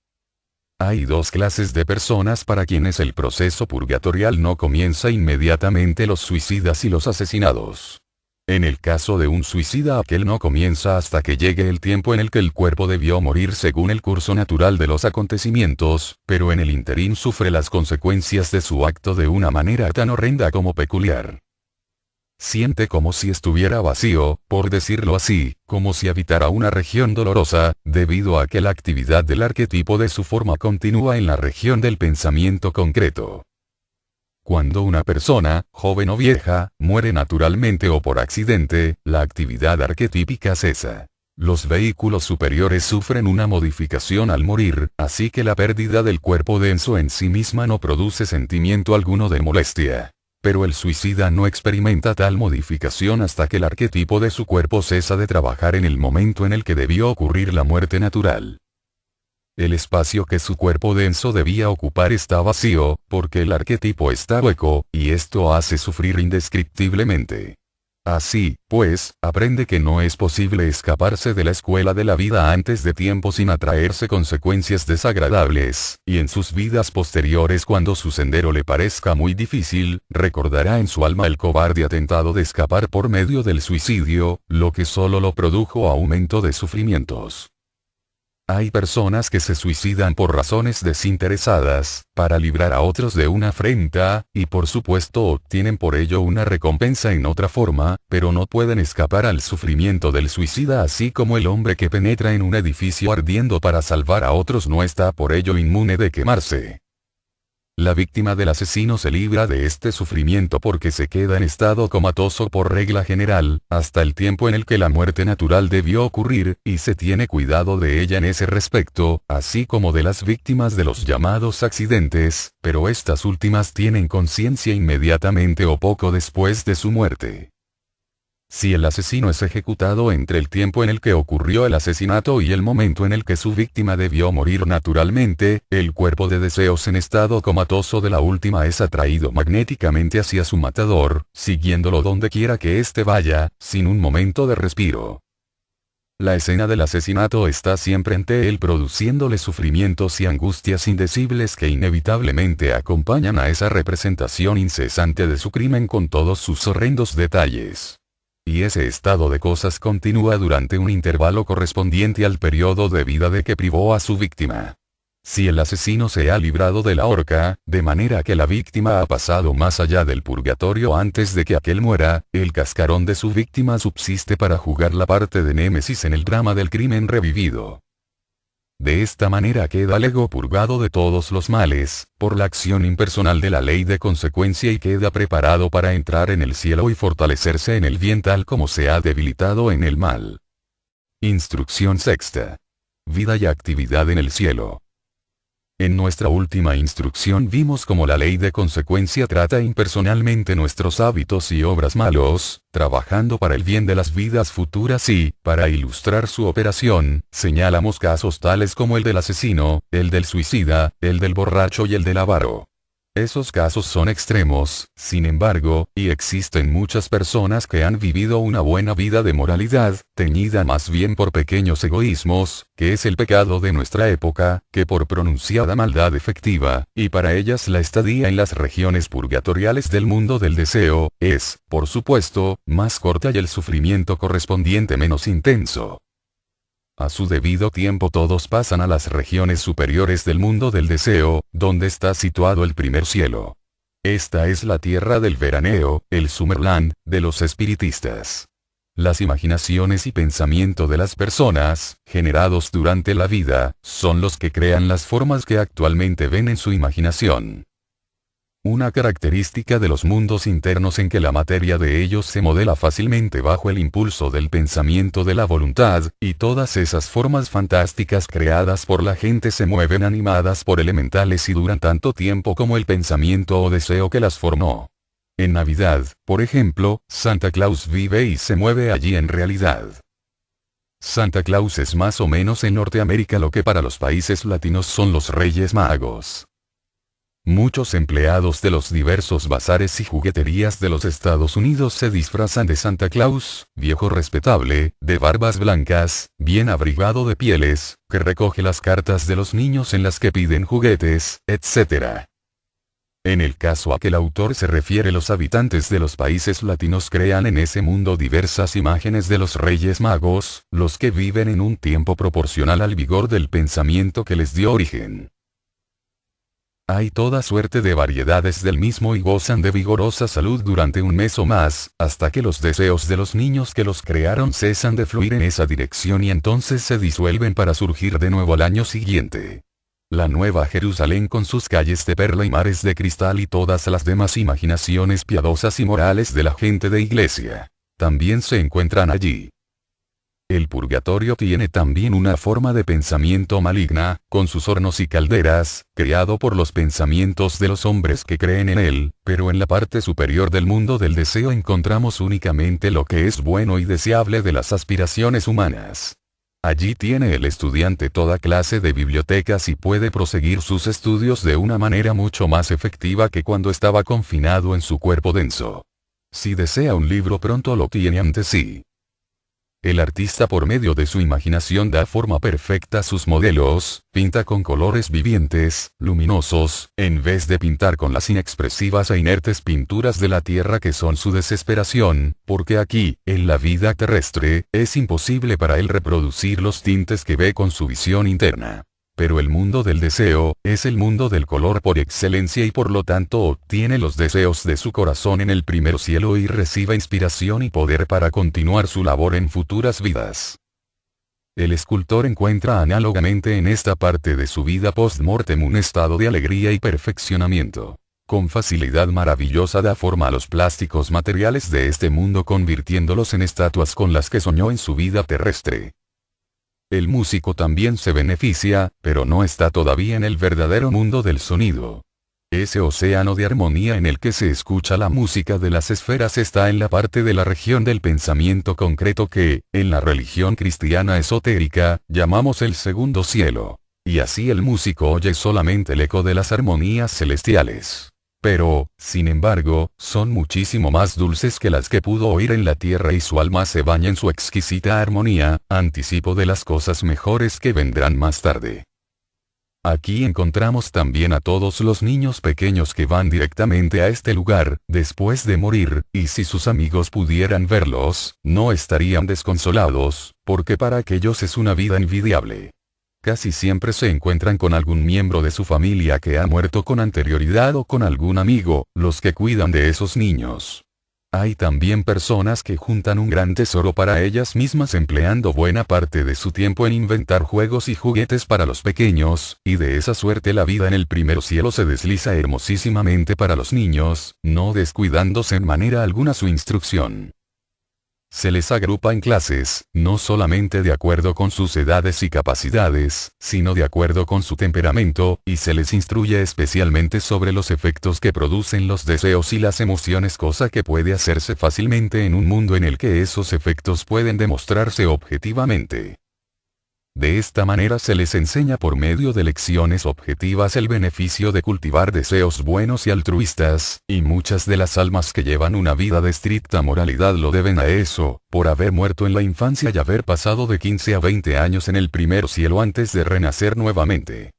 Hay 2 clases de personas para quienes el proceso purgatorial no comienza inmediatamente: los suicidas y los asesinados. En el caso de un suicida, aquel no comienza hasta que llegue el tiempo en el que el cuerpo debió morir según el curso natural de los acontecimientos, pero en el ínterin sufre las consecuencias de su acto de una manera tan horrenda como peculiar. Siente como si estuviera vacío, por decirlo así, como si habitara una región dolorosa, debido a que la actividad del arquetipo de su forma continúa en la región del pensamiento concreto. Cuando una persona, joven o vieja, muere naturalmente o por accidente, la actividad arquetípica cesa. Los vehículos superiores sufren una modificación al morir, así que la pérdida del cuerpo denso en sí misma no produce sentimiento alguno de molestia. Pero el suicida no experimenta tal modificación hasta que el arquetipo de su cuerpo cesa de trabajar en el momento en el que debió ocurrir la muerte natural. El espacio que su cuerpo denso debía ocupar está vacío, porque el arquetipo está hueco, y esto hace sufrir indescriptiblemente. Así, pues, aprende que no es posible escaparse de la escuela de la vida antes de tiempo sin atraerse consecuencias desagradables, y en sus vidas posteriores cuando su sendero le parezca muy difícil, recordará en su alma el cobarde atentado de escapar por medio del suicidio, lo que solo lo produjo aumento de sufrimientos. Hay personas que se suicidan por razones desinteresadas, para librar a otros de una afrenta, y por supuesto obtienen por ello una recompensa en otra forma, pero no pueden escapar al sufrimiento del suicida, así como el hombre que penetra en un edificio ardiendo para salvar a otros no está por ello inmune de quemarse. La víctima del asesino se libra de este sufrimiento porque se queda en estado comatoso por regla general, hasta el tiempo en el que la muerte natural debió ocurrir, y se tiene cuidado de ella en ese respecto, así como de las víctimas de los llamados accidentes, pero estas últimas tienen conciencia inmediatamente o poco después de su muerte. Si el asesino es ejecutado entre el tiempo en el que ocurrió el asesinato y el momento en el que su víctima debió morir naturalmente, el cuerpo de deseos en estado comatoso de la última es atraído magnéticamente hacia su matador, siguiéndolo donde quiera que éste vaya, sin un momento de respiro. La escena del asesinato está siempre ante él produciéndole sufrimientos y angustias indecibles que inevitablemente acompañan a esa representación incesante de su crimen con todos sus horrendos detalles. Y ese estado de cosas continúa durante un intervalo correspondiente al periodo de vida de que privó a su víctima. Si el asesino se ha librado de la horca, de manera que la víctima ha pasado más allá del purgatorio antes de que aquel muera, el cascarón de su víctima subsiste para jugar la parte de Némesis en el drama del crimen revivido. De esta manera queda el ego purgado de todos los males, por la acción impersonal de la ley de consecuencia y queda preparado para entrar en el cielo y fortalecerse en el bien tal como se ha debilitado en el mal. Instrucción sexta. Vida y actividad en el cielo. En nuestra última instrucción vimos cómo la ley de consecuencia trata impersonalmente nuestros hábitos y obras malos, trabajando para el bien de las vidas futuras y, para ilustrar su operación, señalamos casos tales como el del asesino, el del suicida, el del borracho y el del avaro. Esos casos son extremos, sin embargo, y existen muchas personas que han vivido una buena vida de moralidad, teñida más bien por pequeños egoísmos, que es el pecado de nuestra época, que por pronunciada maldad efectiva, y para ellas la estadía en las regiones purgatoriales del mundo del deseo, es, por supuesto, más corta y el sufrimiento correspondiente menos intenso. A su debido tiempo todos pasan a las regiones superiores del mundo del deseo, donde está situado el primer cielo. Esta es la tierra del veraneo, el Summerland, de los espiritistas. Las imaginaciones y pensamiento de las personas, generados durante la vida, son los que crean las formas que actualmente ven en su imaginación. Una característica de los mundos internos en que la materia de ellos se modela fácilmente bajo el impulso del pensamiento de la voluntad, y todas esas formas fantásticas creadas por la gente se mueven animadas por elementales y duran tanto tiempo como el pensamiento o deseo que las formó. En Navidad, por ejemplo, Santa Claus vive y se mueve allí en realidad. Santa Claus es más o menos en Norteamérica lo que para los países latinos son los Reyes Magos. Muchos empleados de los diversos bazares y jugueterías de los Estados Unidos se disfrazan de Santa Claus, viejo respetable, de barbas blancas, bien abrigado de pieles, que recoge las cartas de los niños en las que piden juguetes, etc. En el caso a que el autor se refiere, los habitantes de los países latinos crean en ese mundo diversas imágenes de los Reyes Magos, los que viven en un tiempo proporcional al vigor del pensamiento que les dio origen. Hay toda suerte de variedades del mismo y gozan de vigorosa salud durante un mes o más, hasta que los deseos de los niños que los crearon cesan de fluir en esa dirección y entonces se disuelven para surgir de nuevo al año siguiente. La Nueva Jerusalén con sus calles de perla y mares de cristal y todas las demás imaginaciones piadosas y morales de la gente de iglesia, también se encuentran allí. El purgatorio tiene también una forma de pensamiento maligna, con sus hornos y calderas, creado por los pensamientos de los hombres que creen en él, pero en la parte superior del mundo del deseo encontramos únicamente lo que es bueno y deseable de las aspiraciones humanas. Allí tiene el estudiante toda clase de bibliotecas y puede proseguir sus estudios de una manera mucho más efectiva que cuando estaba confinado en su cuerpo denso. Si desea un libro pronto lo tiene ante sí. El artista por medio de su imaginación da forma perfecta a sus modelos, pinta con colores vivientes, luminosos, en vez de pintar con las inexpresivas e inertes pinturas de la tierra que son su desesperación, porque aquí, en la vida terrestre, es imposible para él reproducir los tintes que ve con su visión interna. Pero el mundo del deseo, es el mundo del color por excelencia y por lo tanto obtiene los deseos de su corazón en el primer cielo y recibe inspiración y poder para continuar su labor en futuras vidas. El escultor encuentra análogamente en esta parte de su vida post-mortem un estado de alegría y perfeccionamiento. Con facilidad maravillosa da forma a los plásticos materiales de este mundo convirtiéndolos en estatuas con las que soñó en su vida terrestre. El músico también se beneficia, pero no está todavía en el verdadero mundo del sonido. Ese océano de armonía en el que se escucha la música de las esferas está en la parte de la región del pensamiento concreto que, en la religión cristiana esotérica, llamamos el segundo cielo. Y así el músico oye solamente el eco de las armonías celestiales. Pero, sin embargo, son muchísimo más dulces que las que pudo oír en la tierra y su alma se baña en su exquisita armonía, anticipo de las cosas mejores que vendrán más tarde. Aquí encontramos también a todos los niños pequeños que van directamente a este lugar, después de morir, y si sus amigos pudieran verlos, no estarían desconsolados, porque para aquellos es una vida envidiable. Casi siempre se encuentran con algún miembro de su familia que ha muerto con anterioridad o con algún amigo, los que cuidan de esos niños. Hay también personas que juntan un gran tesoro para ellas mismas empleando buena parte de su tiempo en inventar juegos y juguetes para los pequeños, y de esa suerte la vida en el primer cielo se desliza hermosísimamente para los niños, no descuidándose en manera alguna su instrucción. Se les agrupa en clases, no solamente de acuerdo con sus edades y capacidades, sino de acuerdo con su temperamento, y se les instruye especialmente sobre los efectos que producen los deseos y las emociones, cosa que puede hacerse fácilmente en un mundo en el que esos efectos pueden demostrarse objetivamente. De esta manera se les enseña por medio de lecciones objetivas el beneficio de cultivar deseos buenos y altruistas, y muchas de las almas que llevan una vida de estricta moralidad lo deben a eso, por haber muerto en la infancia y haber pasado de 15 a 20 años en el primer cielo antes de renacer nuevamente.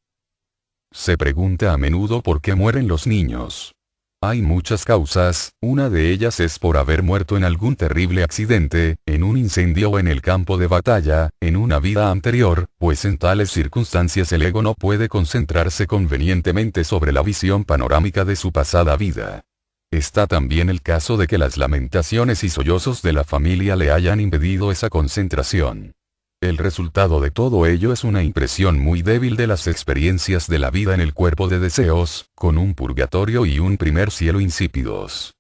Se pregunta a menudo por qué mueren los niños. Hay muchas causas, una de ellas es por haber muerto en algún terrible accidente, en un incendio o en el campo de batalla, en una vida anterior, pues en tales circunstancias el ego no puede concentrarse convenientemente sobre la visión panorámica de su pasada vida. Está también el caso de que las lamentaciones y sollozos de la familia le hayan impedido esa concentración. El resultado de todo ello es una impresión muy débil de las experiencias de la vida en el cuerpo de deseos, con un purgatorio y un primer cielo insípidos.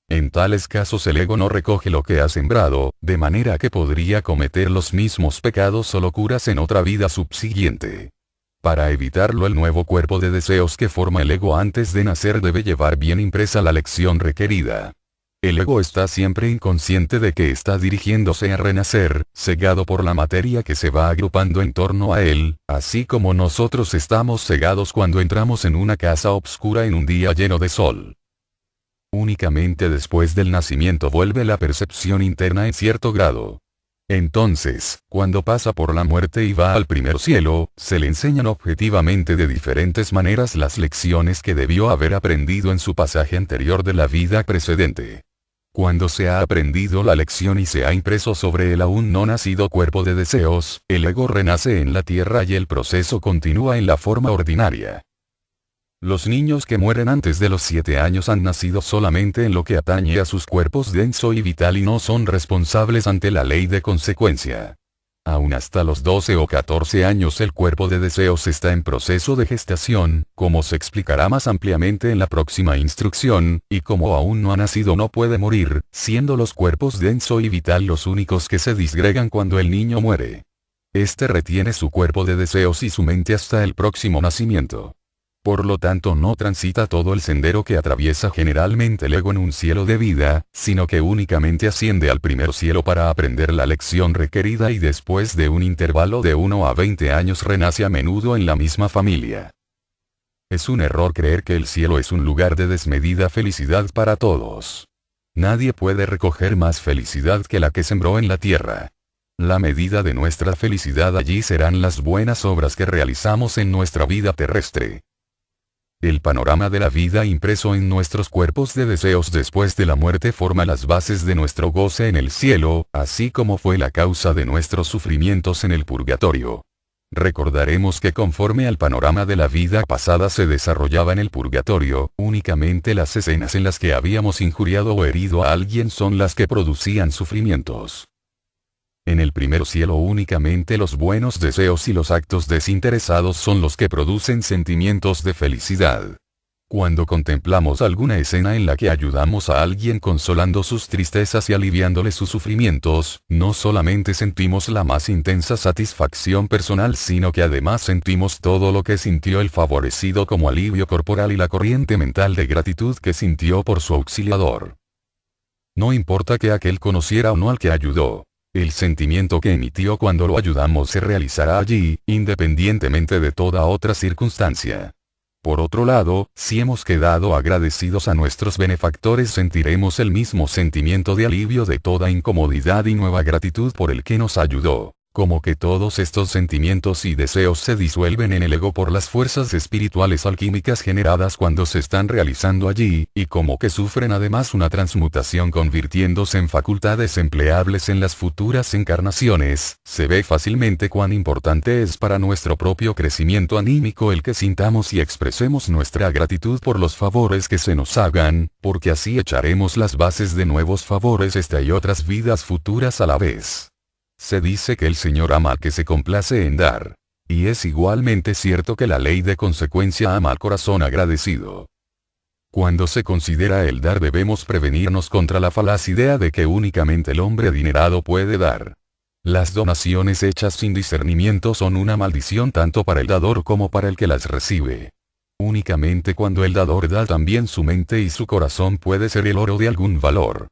En tales casos el ego no recoge lo que ha sembrado, de manera que podría cometer los mismos pecados o locuras en otra vida subsiguiente. Para evitarlo, el nuevo cuerpo de deseos que forma el ego antes de nacer debe llevar bien impresa la lección requerida. El ego está siempre inconsciente de que está dirigiéndose a renacer, cegado por la materia que se va agrupando en torno a él, así como nosotros estamos cegados cuando entramos en una casa oscura en un día lleno de sol. Únicamente después del nacimiento vuelve la percepción interna en cierto grado. Entonces, cuando pasa por la muerte y va al primer cielo, se le enseñan objetivamente de diferentes maneras las lecciones que debió haber aprendido en su pasaje anterior de la vida precedente. Cuando se ha aprendido la lección y se ha impreso sobre el aún no nacido cuerpo de deseos, el ego renace en la tierra y el proceso continúa en la forma ordinaria. Los niños que mueren antes de los 7 años han nacido solamente en lo que atañe a sus cuerpos denso y vital y no son responsables ante la ley de consecuencia. Aún hasta los 12 o 14 años el cuerpo de deseos está en proceso de gestación, como se explicará más ampliamente en la próxima instrucción, y como aún no ha nacido no puede morir, siendo los cuerpos denso y vital los únicos que se disgregan cuando el niño muere. Este retiene su cuerpo de deseos y su mente hasta el próximo nacimiento. Por lo tanto no transita todo el sendero que atraviesa generalmente el ego en un cielo de vida, sino que únicamente asciende al primer cielo para aprender la lección requerida y después de un intervalo de 1 a 20 años renace a menudo en la misma familia. Es un error creer que el cielo es un lugar de desmedida felicidad para todos. Nadie puede recoger más felicidad que la que sembró en la tierra. La medida de nuestra felicidad allí serán las buenas obras que realizamos en nuestra vida terrestre. El panorama de la vida impreso en nuestros cuerpos de deseos después de la muerte forma las bases de nuestro goce en el cielo, así como fue la causa de nuestros sufrimientos en el purgatorio. Recordaremos que conforme al panorama de la vida pasada se desarrollaba en el purgatorio, únicamente las escenas en las que habíamos injuriado o herido a alguien son las que producían sufrimientos. En el primer cielo únicamente los buenos deseos y los actos desinteresados son los que producen sentimientos de felicidad. Cuando contemplamos alguna escena en la que ayudamos a alguien consolando sus tristezas y aliviándole sus sufrimientos, no solamente sentimos la más intensa satisfacción personal sino que además sentimos todo lo que sintió el favorecido como alivio corporal y la corriente mental de gratitud que sintió por su auxiliador. No importa que aquel conociera o no al que ayudó. El sentimiento que emitió cuando lo ayudamos se realizará allí, independientemente de toda otra circunstancia. Por otro lado, si hemos quedado agradecidos a nuestros benefactores sentiremos el mismo sentimiento de alivio de toda incomodidad y nueva gratitud por el que nos ayudó. Como que todos estos sentimientos y deseos se disuelven en el ego por las fuerzas espirituales alquímicas generadas cuando se están realizando allí, y como que sufren además una transmutación convirtiéndose en facultades empleables en las futuras encarnaciones, se ve fácilmente cuán importante es para nuestro propio crecimiento anímico el que sintamos y expresemos nuestra gratitud por los favores que se nos hagan, porque así echaremos las bases de nuevos favores esta y otras vidas futuras a la vez. Se dice que el Señor ama al que se complace en dar. Y es igualmente cierto que la ley de consecuencia ama al corazón agradecido. Cuando se considera el dar debemos prevenirnos contra la falaz idea de que únicamente el hombre adinerado puede dar. Las donaciones hechas sin discernimiento son una maldición tanto para el dador como para el que las recibe. Únicamente cuando el dador da también su mente y su corazón puede ser el oro de algún valor.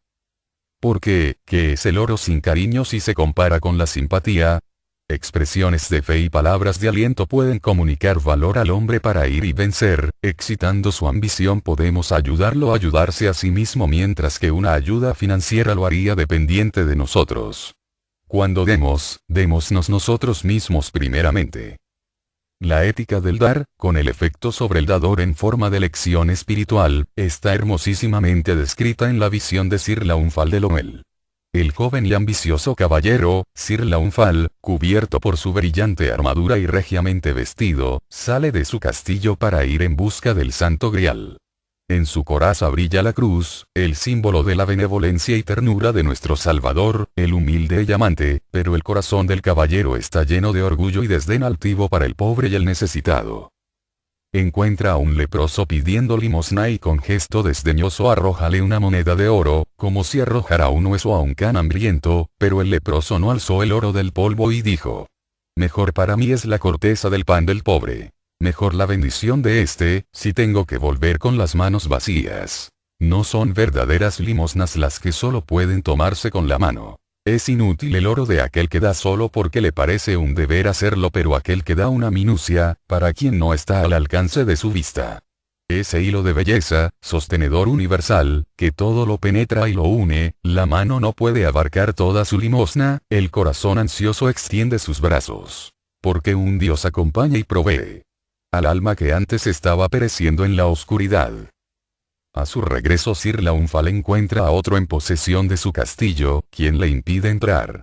Porque, ¿qué es el oro sin cariño si se compara con la simpatía? Expresiones de fe y palabras de aliento pueden comunicar valor al hombre para ir y vencer, excitando su ambición podemos ayudarlo a ayudarse a sí mismo mientras que una ayuda financiera lo haría dependiente de nosotros. Cuando demos, démonos nosotros mismos primeramente. La ética del dar, con el efecto sobre el dador en forma de lección espiritual, está hermosísimamente descrita en la visión de Sir Launfal de Lommel. El joven y ambicioso caballero, Sir Launfal, cubierto por su brillante armadura y regiamente vestido, sale de su castillo para ir en busca del Santo Grial. En su coraza brilla la cruz, el símbolo de la benevolencia y ternura de nuestro Salvador, el humilde y amante, pero el corazón del caballero está lleno de orgullo y desdén altivo para el pobre y el necesitado. Encuentra a un leproso pidiendo limosna y con gesto desdeñoso arrójale una moneda de oro, como si arrojara un hueso a un can hambriento, pero el leproso no alzó el oro del polvo y dijo: «Mejor para mí es la corteza del pan del pobre. Mejor la bendición de este, si tengo que volver con las manos vacías». No son verdaderas limosnas las que solo pueden tomarse con la mano. Es inútil el oro de aquel que da solo porque le parece un deber hacerlo, pero aquel que da una minucia, para quien no está al alcance de su vista. Ese hilo de belleza, sostenedor universal, que todo lo penetra y lo une, la mano no puede abarcar toda su limosna, el corazón ansioso extiende sus brazos. Porque un Dios acompaña y provee al alma que antes estaba pereciendo en la oscuridad. A su regreso Sir Launfal encuentra a otro en posesión de su castillo, quien le impide entrar.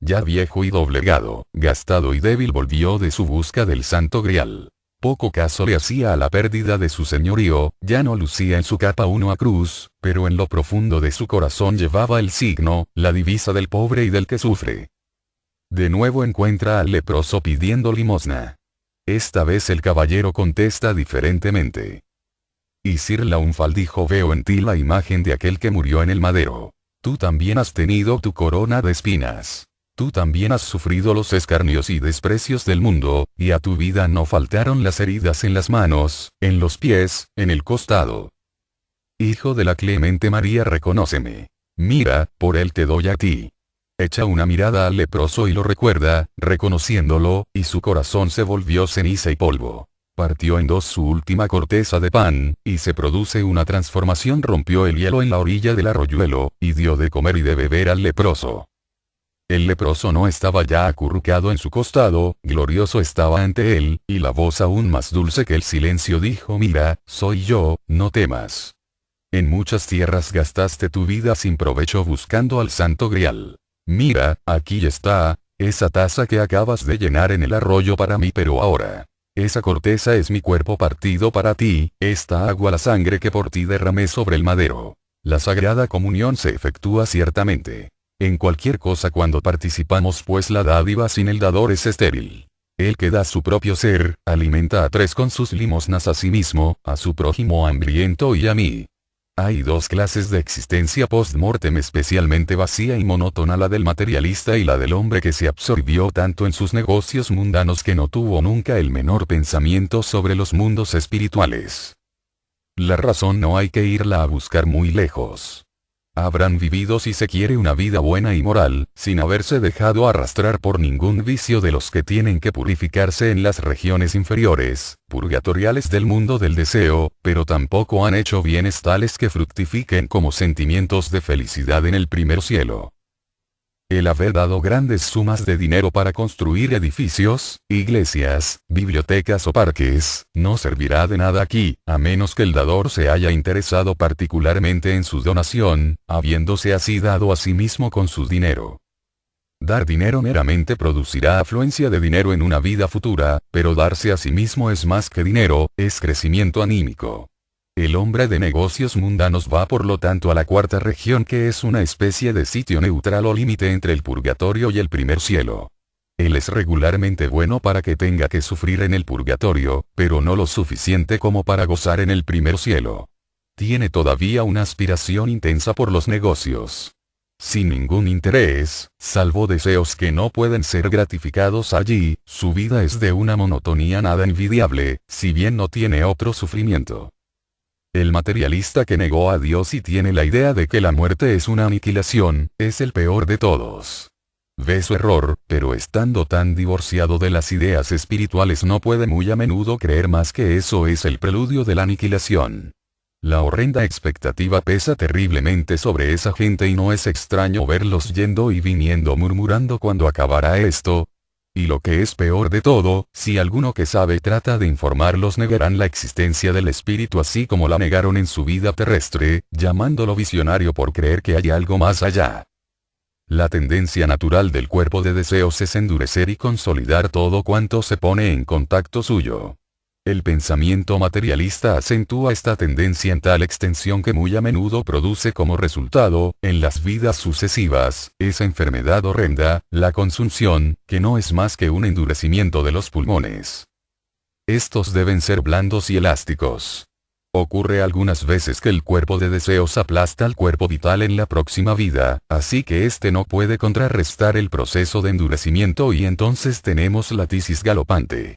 Ya viejo y doblegado, gastado y débil volvió de su busca del Santo Grial. Poco caso le hacía a la pérdida de su señorío, ya no lucía en su capa una cruz, pero en lo profundo de su corazón llevaba el signo, la divisa del pobre y del que sufre. De nuevo encuentra al leproso pidiendo limosna. Esta vez el caballero contesta diferentemente. Y Sir Launfal dijo: veo en ti la imagen de aquel que murió en el madero. Tú también has tenido tu corona de espinas. Tú también has sufrido los escarnios y desprecios del mundo, y a tu vida no faltaron las heridas en las manos, en los pies, en el costado. Hijo de la clemente María, reconóceme. Mira, por él te doy a ti. Echa una mirada al leproso y lo recuerda, reconociéndolo, y su corazón se volvió ceniza y polvo. Partió en dos su última corteza de pan, y se produce una transformación. Rompió el hielo en la orilla del arroyuelo, y dio de comer y de beber al leproso. El leproso no estaba ya acurrucado en su costado, glorioso estaba ante él, y la voz aún más dulce que el silencio dijo: mira, soy yo, no temas. En muchas tierras gastaste tu vida sin provecho buscando al Santo Grial. Mira, aquí está, esa taza que acabas de llenar en el arroyo para mí, pero ahora, esa corteza es mi cuerpo partido para ti, esta agua la sangre que por ti derramé sobre el madero. La sagrada comunión se efectúa ciertamente en cualquier cosa cuando participamos, pues la dádiva sin el dador es estéril. El que da su propio ser, alimenta a tres con sus limosnas, a sí mismo, a su prójimo hambriento y a mí. Hay dos clases de existencia post-mortem especialmente vacía y monótona: la del materialista y la del hombre que se absorbió tanto en sus negocios mundanos que no tuvo nunca el menor pensamiento sobre los mundos espirituales. La razón no hay que irla a buscar muy lejos. Habrán vivido, si se quiere, una vida buena y moral, sin haberse dejado arrastrar por ningún vicio de los que tienen que purificarse en las regiones inferiores, purgatoriales del mundo del deseo, pero tampoco han hecho bienes tales que fructifiquen como sentimientos de felicidad en el primer cielo. El haber dado grandes sumas de dinero para construir edificios, iglesias, bibliotecas o parques, no servirá de nada aquí, a menos que el dador se haya interesado particularmente en su donación, habiéndose así dado a sí mismo con su dinero. Dar dinero meramente producirá afluencia de dinero en una vida futura, pero darse a sí mismo es más que dinero, es crecimiento anímico. El hombre de negocios mundanos va por lo tanto a la cuarta región, que es una especie de sitio neutral o límite entre el purgatorio y el primer cielo. Él es regularmente bueno para que tenga que sufrir en el purgatorio, pero no lo suficiente como para gozar en el primer cielo. Tiene todavía una aspiración intensa por los negocios. Sin ningún interés, salvo deseos que no pueden ser gratificados allí, su vida es de una monotonía nada envidiable, si bien no tiene otro sufrimiento. El materialista que negó a Dios y tiene la idea de que la muerte es una aniquilación, es el peor de todos. Ve su error, pero estando tan divorciado de las ideas espirituales no puede muy a menudo creer más que eso es el preludio de la aniquilación. La horrenda expectativa pesa terriblemente sobre esa gente y no es extraño verlos yendo y viniendo murmurando cuándo acabará esto. Y lo que es peor de todo, si alguno que sabe trata de informarlos, negarán la existencia del espíritu así como la negaron en su vida terrestre, llamándolo visionario por creer que hay algo más allá. La tendencia natural del cuerpo de deseos es endurecer y consolidar todo cuanto se pone en contacto suyo. El pensamiento materialista acentúa esta tendencia en tal extensión que muy a menudo produce como resultado, en las vidas sucesivas, esa enfermedad horrenda, la consunción, que no es más que un endurecimiento de los pulmones. Estos deben ser blandos y elásticos. Ocurre algunas veces que el cuerpo de deseos aplasta al cuerpo vital en la próxima vida, así que éste no puede contrarrestar el proceso de endurecimiento y entonces tenemos la tisis galopante.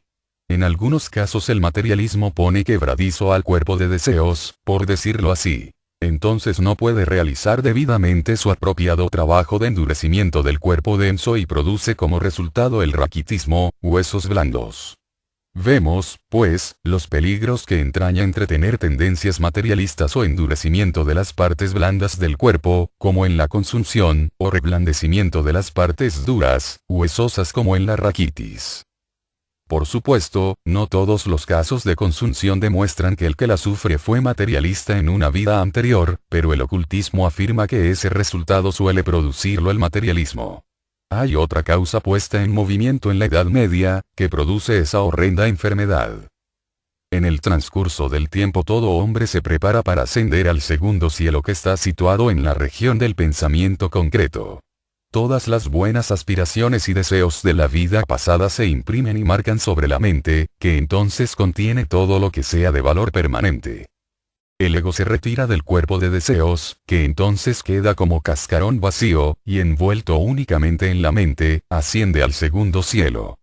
En algunos casos el materialismo pone quebradizo al cuerpo de deseos, por decirlo así. Entonces no puede realizar debidamente su apropiado trabajo de endurecimiento del cuerpo denso y produce como resultado el raquitismo, huesos blandos. Vemos, pues, los peligros que entraña entretener tendencias materialistas o endurecimiento de las partes blandas del cuerpo, como en la consunción, o reblandecimiento de las partes duras, huesosas como en la raquitis. Por supuesto, no todos los casos de consunción demuestran que el que la sufre fue materialista en una vida anterior, pero el ocultismo afirma que ese resultado suele producirlo el materialismo. Hay otra causa puesta en movimiento en la Edad Media, que produce esa horrenda enfermedad. En el transcurso del tiempo todo hombre se prepara para ascender al segundo cielo que está situado en la región del pensamiento concreto. Todas las buenas aspiraciones y deseos de la vida pasada se imprimen y marcan sobre la mente, que entonces contiene todo lo que sea de valor permanente. El ego se retira del cuerpo de deseos, que entonces queda como cascarón vacío, y envuelto únicamente en la mente, asciende al segundo cielo.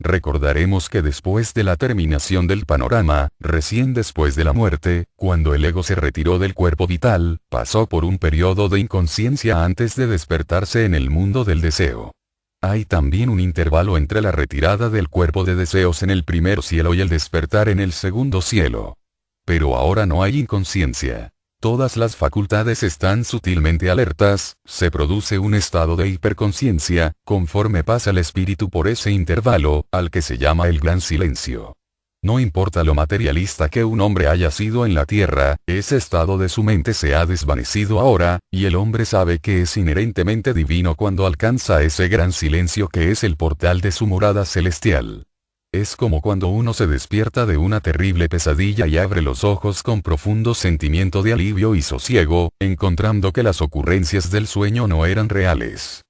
Recordaremos que después de la terminación del panorama, recién después de la muerte, cuando el ego se retiró del cuerpo vital, pasó por un periodo de inconsciencia antes de despertarse en el mundo del deseo. Hay también un intervalo entre la retirada del cuerpo de deseos en el primer cielo y el despertar en el segundo cielo. Pero ahora no hay inconsciencia. Todas las facultades están sutilmente alertas, se produce un estado de hiperconciencia, conforme pasa el espíritu por ese intervalo, al que se llama el gran silencio. No importa lo materialista que un hombre haya sido en la tierra, ese estado de su mente se ha desvanecido ahora, y el hombre sabe que es inherentemente divino cuando alcanza ese gran silencio que es el portal de su morada celestial. Es como cuando uno se despierta de una terrible pesadilla y abre los ojos con profundo sentimiento de alivio y sosiego, encontrando que las ocurrencias del sueño no eran reales.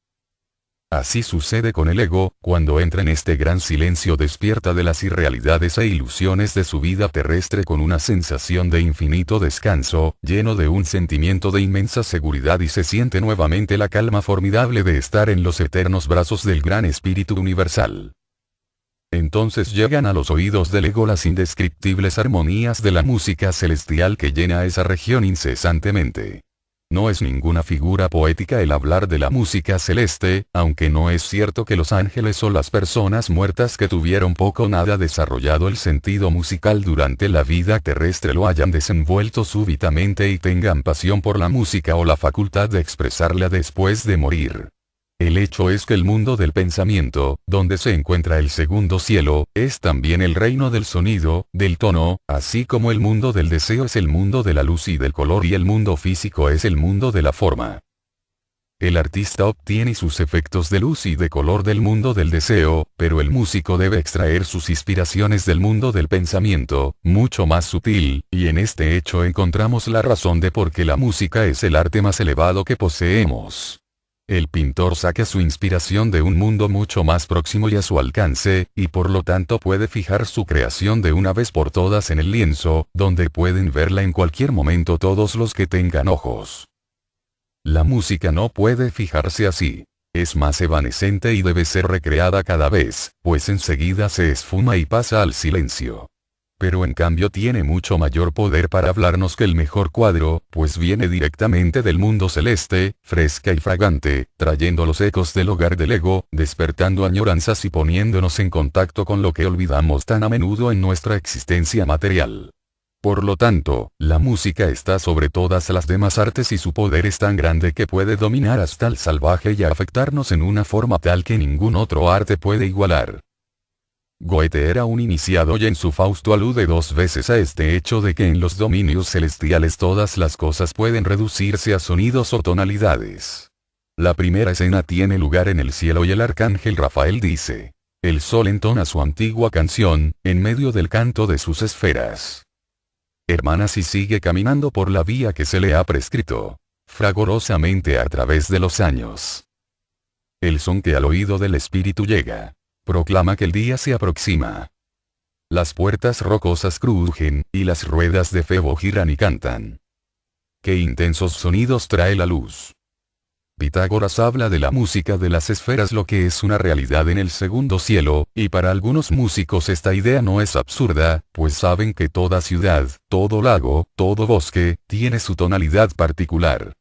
Así sucede con el ego, cuando entra en este gran silencio despierta de las irrealidades e ilusiones de su vida terrestre con una sensación de infinito descanso, lleno de un sentimiento de inmensa seguridad y se siente nuevamente la calma formidable de estar en los eternos brazos del gran Espíritu Universal. Entonces llegan a los oídos del ego las indescriptibles armonías de la música celestial que llena esa región incesantemente. No es ninguna figura poética el hablar de la música celeste, aunque no es cierto que los ángeles o las personas muertas que tuvieron poco o nada desarrollado el sentido musical durante la vida terrestre lo hayan desenvuelto súbitamente y tengan pasión por la música o la facultad de expresarla después de morir. El hecho es que el mundo del pensamiento, donde se encuentra el segundo cielo, es también el reino del sonido, del tono, así como el mundo del deseo es el mundo de la luz y del color y el mundo físico es el mundo de la forma. El artista obtiene sus efectos de luz y de color del mundo del deseo, pero el músico debe extraer sus inspiraciones del mundo del pensamiento, mucho más sutil, y en este hecho encontramos la razón de por qué la música es el arte más elevado que poseemos. El pintor saca su inspiración de un mundo mucho más próximo y a su alcance, y por lo tanto puede fijar su creación de una vez por todas en el lienzo, donde pueden verla en cualquier momento todos los que tengan ojos. La música no puede fijarse así. Es más evanescente y debe ser recreada cada vez, pues enseguida se esfuma y pasa al silencio. Pero en cambio tiene mucho mayor poder para hablarnos que el mejor cuadro, pues viene directamente del mundo celeste, fresca y fragante, trayendo los ecos del hogar del ego, despertando añoranzas y poniéndonos en contacto con lo que olvidamos tan a menudo en nuestra existencia material. Por lo tanto, la música está sobre todas las demás artes y su poder es tan grande que puede dominar hasta el salvaje y afectarnos en una forma tal que ningún otro arte puede igualar. Goethe era un iniciado y en su Fausto alude 2 veces a este hecho de que en los dominios celestiales todas las cosas pueden reducirse a sonidos o tonalidades. La primera escena tiene lugar en el cielo y el arcángel Rafael dice: el sol entona su antigua canción, en medio del canto de sus esferas. Hermanas y sigue caminando por la vía que se le ha prescrito, fragorosamente a través de los años. El son que al oído del espíritu llega proclama que el día se aproxima. Las puertas rocosas crujen, y las ruedas de Febo giran y cantan. Qué intensos sonidos trae la luz. Pitágoras habla de la música de las esferas, lo que es una realidad en el segundo cielo, y para algunos músicos esta idea no es absurda, pues saben que toda ciudad, todo lago, todo bosque, tiene su tonalidad particular.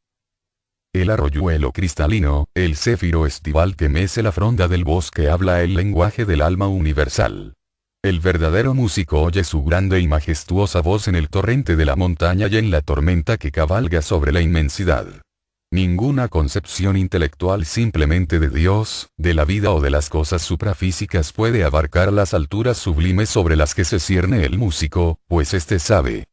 El arroyuelo cristalino, el céfiro estival que mece la fronda del bosque habla el lenguaje del alma universal. El verdadero músico oye su grande y majestuosa voz en el torrente de la montaña y en la tormenta que cabalga sobre la inmensidad. Ninguna concepción intelectual simplemente de Dios, de la vida o de las cosas suprafísicas puede abarcar las alturas sublimes sobre las que se cierne el músico, pues éste sabe.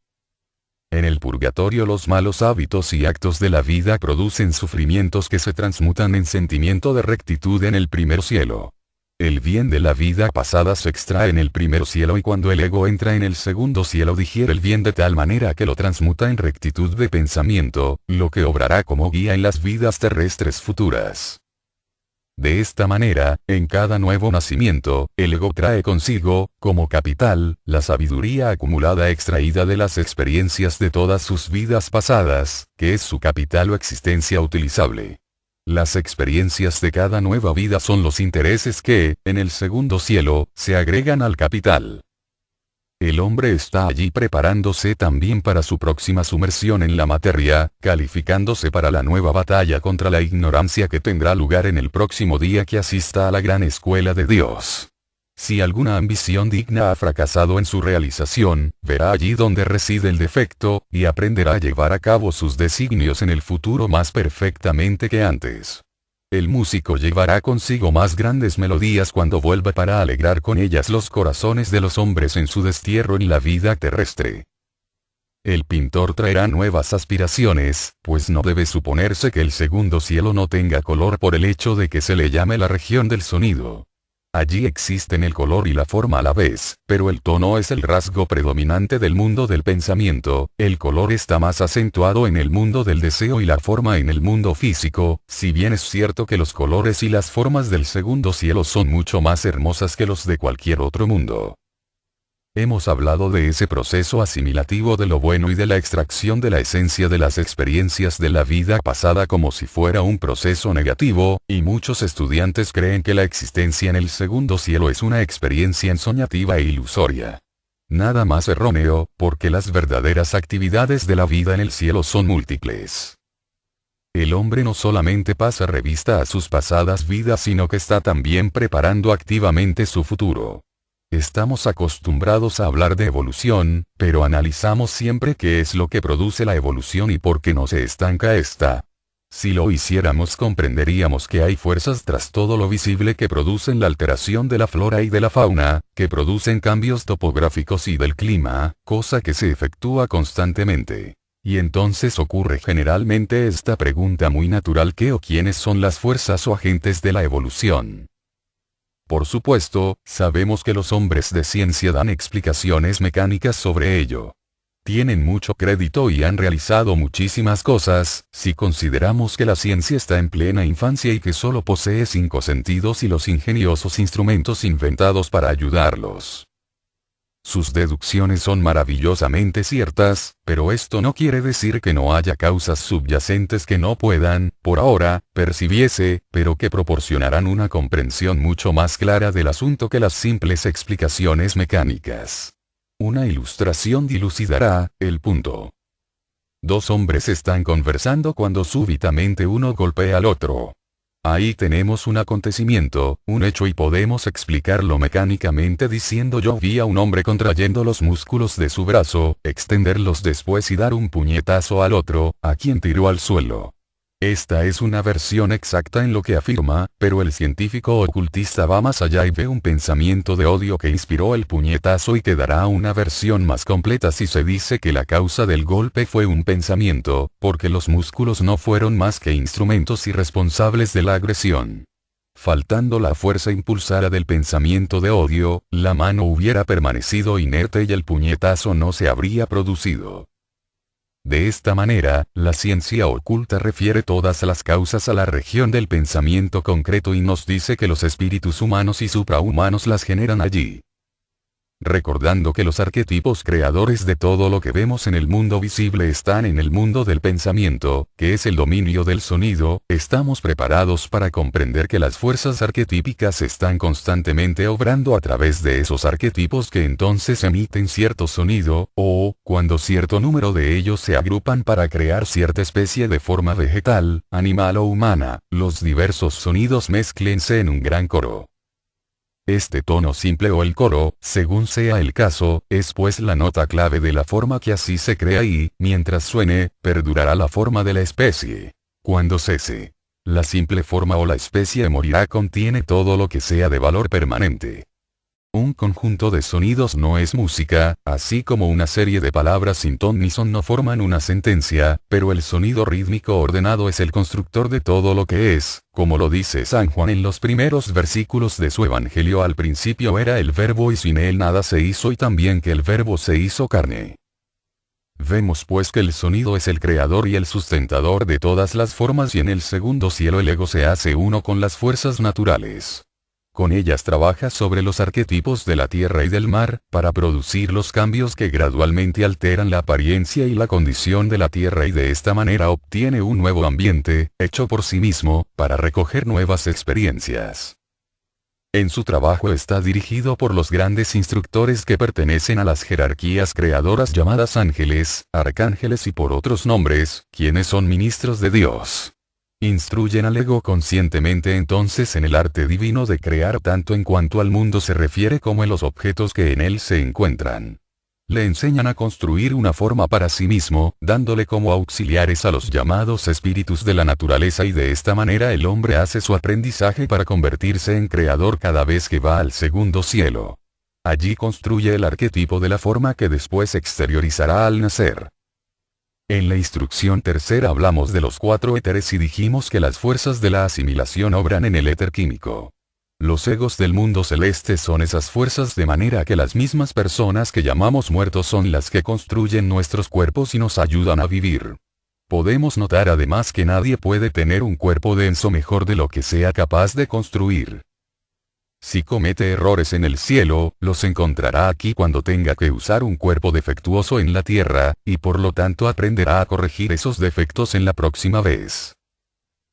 En el purgatorio los malos hábitos y actos de la vida producen sufrimientos que se transmutan en sentimiento de rectitud en el primer cielo. El bien de la vida pasada se extrae en el primer cielo y cuando el ego entra en el segundo cielo digiere el bien de tal manera que lo transmuta en rectitud de pensamiento, lo que obrará como guía en las vidas terrestres futuras. De esta manera, en cada nuevo nacimiento, el ego trae consigo, como capital, la sabiduría acumulada extraída de las experiencias de todas sus vidas pasadas, que es su capital o existencia utilizable. Las experiencias de cada nueva vida son los intereses que, en el segundo cielo, se agregan al capital. El hombre está allí preparándose también para su próxima sumersión en la materia, calificándose para la nueva batalla contra la ignorancia que tendrá lugar en el próximo día que asista a la gran escuela de Dios. Si alguna ambición digna ha fracasado en su realización, verá allí donde reside el defecto, y aprenderá a llevar a cabo sus designios en el futuro más perfectamente que antes. El músico llevará consigo más grandes melodías cuando vuelva para alegrar con ellas los corazones de los hombres en su destierro en la vida terrestre. El pintor traerá nuevas aspiraciones, pues no debe suponerse que el segundo cielo no tenga color por el hecho de que se le llame la región del sonido. Allí existen el color y la forma a la vez, pero el tono es el rasgo predominante del mundo del pensamiento, el color está más acentuado en el mundo del deseo y la forma en el mundo físico, si bien es cierto que los colores y las formas del segundo cielo son mucho más hermosas que los de cualquier otro mundo. Hemos hablado de ese proceso asimilativo de lo bueno y de la extracción de la esencia de las experiencias de la vida pasada como si fuera un proceso negativo, y muchos estudiantes creen que la existencia en el segundo cielo es una experiencia ensoñativa e ilusoria. Nada más erróneo, porque las verdaderas actividades de la vida en el cielo son múltiples. El hombre no solamente pasa revista a sus pasadas vidas sino que está también preparando activamente su futuro. Estamos acostumbrados a hablar de evolución, pero analizamos siempre qué es lo que produce la evolución y por qué no se estanca esta. Si lo hiciéramos comprenderíamos que hay fuerzas tras todo lo visible que producen la alteración de la flora y de la fauna, que producen cambios topográficos y del clima, cosa que se efectúa constantemente. Y entonces ocurre generalmente esta pregunta muy natural: ¿qué o quiénes son las fuerzas o agentes de la evolución? Por supuesto, sabemos que los hombres de ciencia dan explicaciones mecánicas sobre ello. Tienen mucho crédito y han realizado muchísimas cosas, si consideramos que la ciencia está en plena infancia y que solo posee 5 sentidos y los ingeniosos instrumentos inventados para ayudarlos. Sus deducciones son maravillosamente ciertas, pero esto no quiere decir que no haya causas subyacentes que no puedan, por ahora, percibirse, pero que proporcionarán una comprensión mucho más clara del asunto que las simples explicaciones mecánicas. Una ilustración dilucidará el punto. 2 hombres están conversando cuando súbitamente uno golpea al otro. Ahí tenemos un acontecimiento, un hecho y podemos explicarlo mecánicamente diciendo: yo vi a un hombre contrayendo los músculos de su brazo, extenderlos después y dar un puñetazo al otro, a quien tiró al suelo. Esta es una versión exacta en lo que afirma, pero el científico ocultista va más allá y ve un pensamiento de odio que inspiró el puñetazo y que dará una versión más completa si se dice que la causa del golpe fue un pensamiento, porque los músculos no fueron más que instrumentos irresponsables de la agresión. Faltando la fuerza impulsora del pensamiento de odio, la mano hubiera permanecido inerte y el puñetazo no se habría producido. De esta manera, la ciencia oculta refiere todas las causas a la región del pensamiento concreto y nos dice que los espíritus humanos y suprahumanos las generan allí. Recordando que los arquetipos creadores de todo lo que vemos en el mundo visible están en el mundo del pensamiento, que es el dominio del sonido, estamos preparados para comprender que las fuerzas arquetípicas están constantemente obrando a través de esos arquetipos que entonces emiten cierto sonido, o, cuando cierto número de ellos se agrupan para crear cierta especie de forma vegetal, animal o humana, los diversos sonidos mézclense en un gran coro. Este tono simple o el coro, según sea el caso, es pues la nota clave de la forma que así se crea y, mientras suene, perdurará la forma de la especie. Cuando cese, la simple forma o la especie morirá. Contiene todo lo que sea de valor permanente. Un conjunto de sonidos no es música, así como una serie de palabras sin ton ni son no forman una sentencia, pero el sonido rítmico ordenado es el constructor de todo lo que es, como lo dice San Juan en los primeros versículos de su Evangelio: al principio era el Verbo y sin él nada se hizo, y también que el Verbo se hizo carne. Vemos pues que el sonido es el creador y el sustentador de todas las formas, y en el segundo cielo el ego se hace uno con las fuerzas naturales. Con ellas trabaja sobre los arquetipos de la tierra y del mar, para producir los cambios que gradualmente alteran la apariencia y la condición de la tierra, y de esta manera obtiene un nuevo ambiente, hecho por sí mismo, para recoger nuevas experiencias. En su trabajo está dirigido por los grandes instructores que pertenecen a las jerarquías creadoras llamadas ángeles, arcángeles y por otros nombres, quienes son ministros de Dios. Instruyen al ego conscientemente entonces en el arte divino de crear, tanto en cuanto al mundo se refiere como en los objetos que en él se encuentran. Le enseñan a construir una forma para sí mismo, dándole como auxiliares a los llamados espíritus de la naturaleza, y de esta manera el hombre hace su aprendizaje para convertirse en creador cada vez que va al segundo cielo. Allí construye el arquetipo de la forma que después exteriorizará al nacer. En la instrucción tercera hablamos de los 4 éteres y dijimos que las fuerzas de la asimilación obran en el éter químico. Los egos del mundo celeste son esas fuerzas, de manera que las mismas personas que llamamos muertos son las que construyen nuestros cuerpos y nos ayudan a vivir. Podemos notar además que nadie puede tener un cuerpo denso mejor de lo que sea capaz de construir. Si comete errores en el cielo, los encontrará aquí cuando tenga que usar un cuerpo defectuoso en la tierra, y por lo tanto aprenderá a corregir esos defectos en la próxima vez.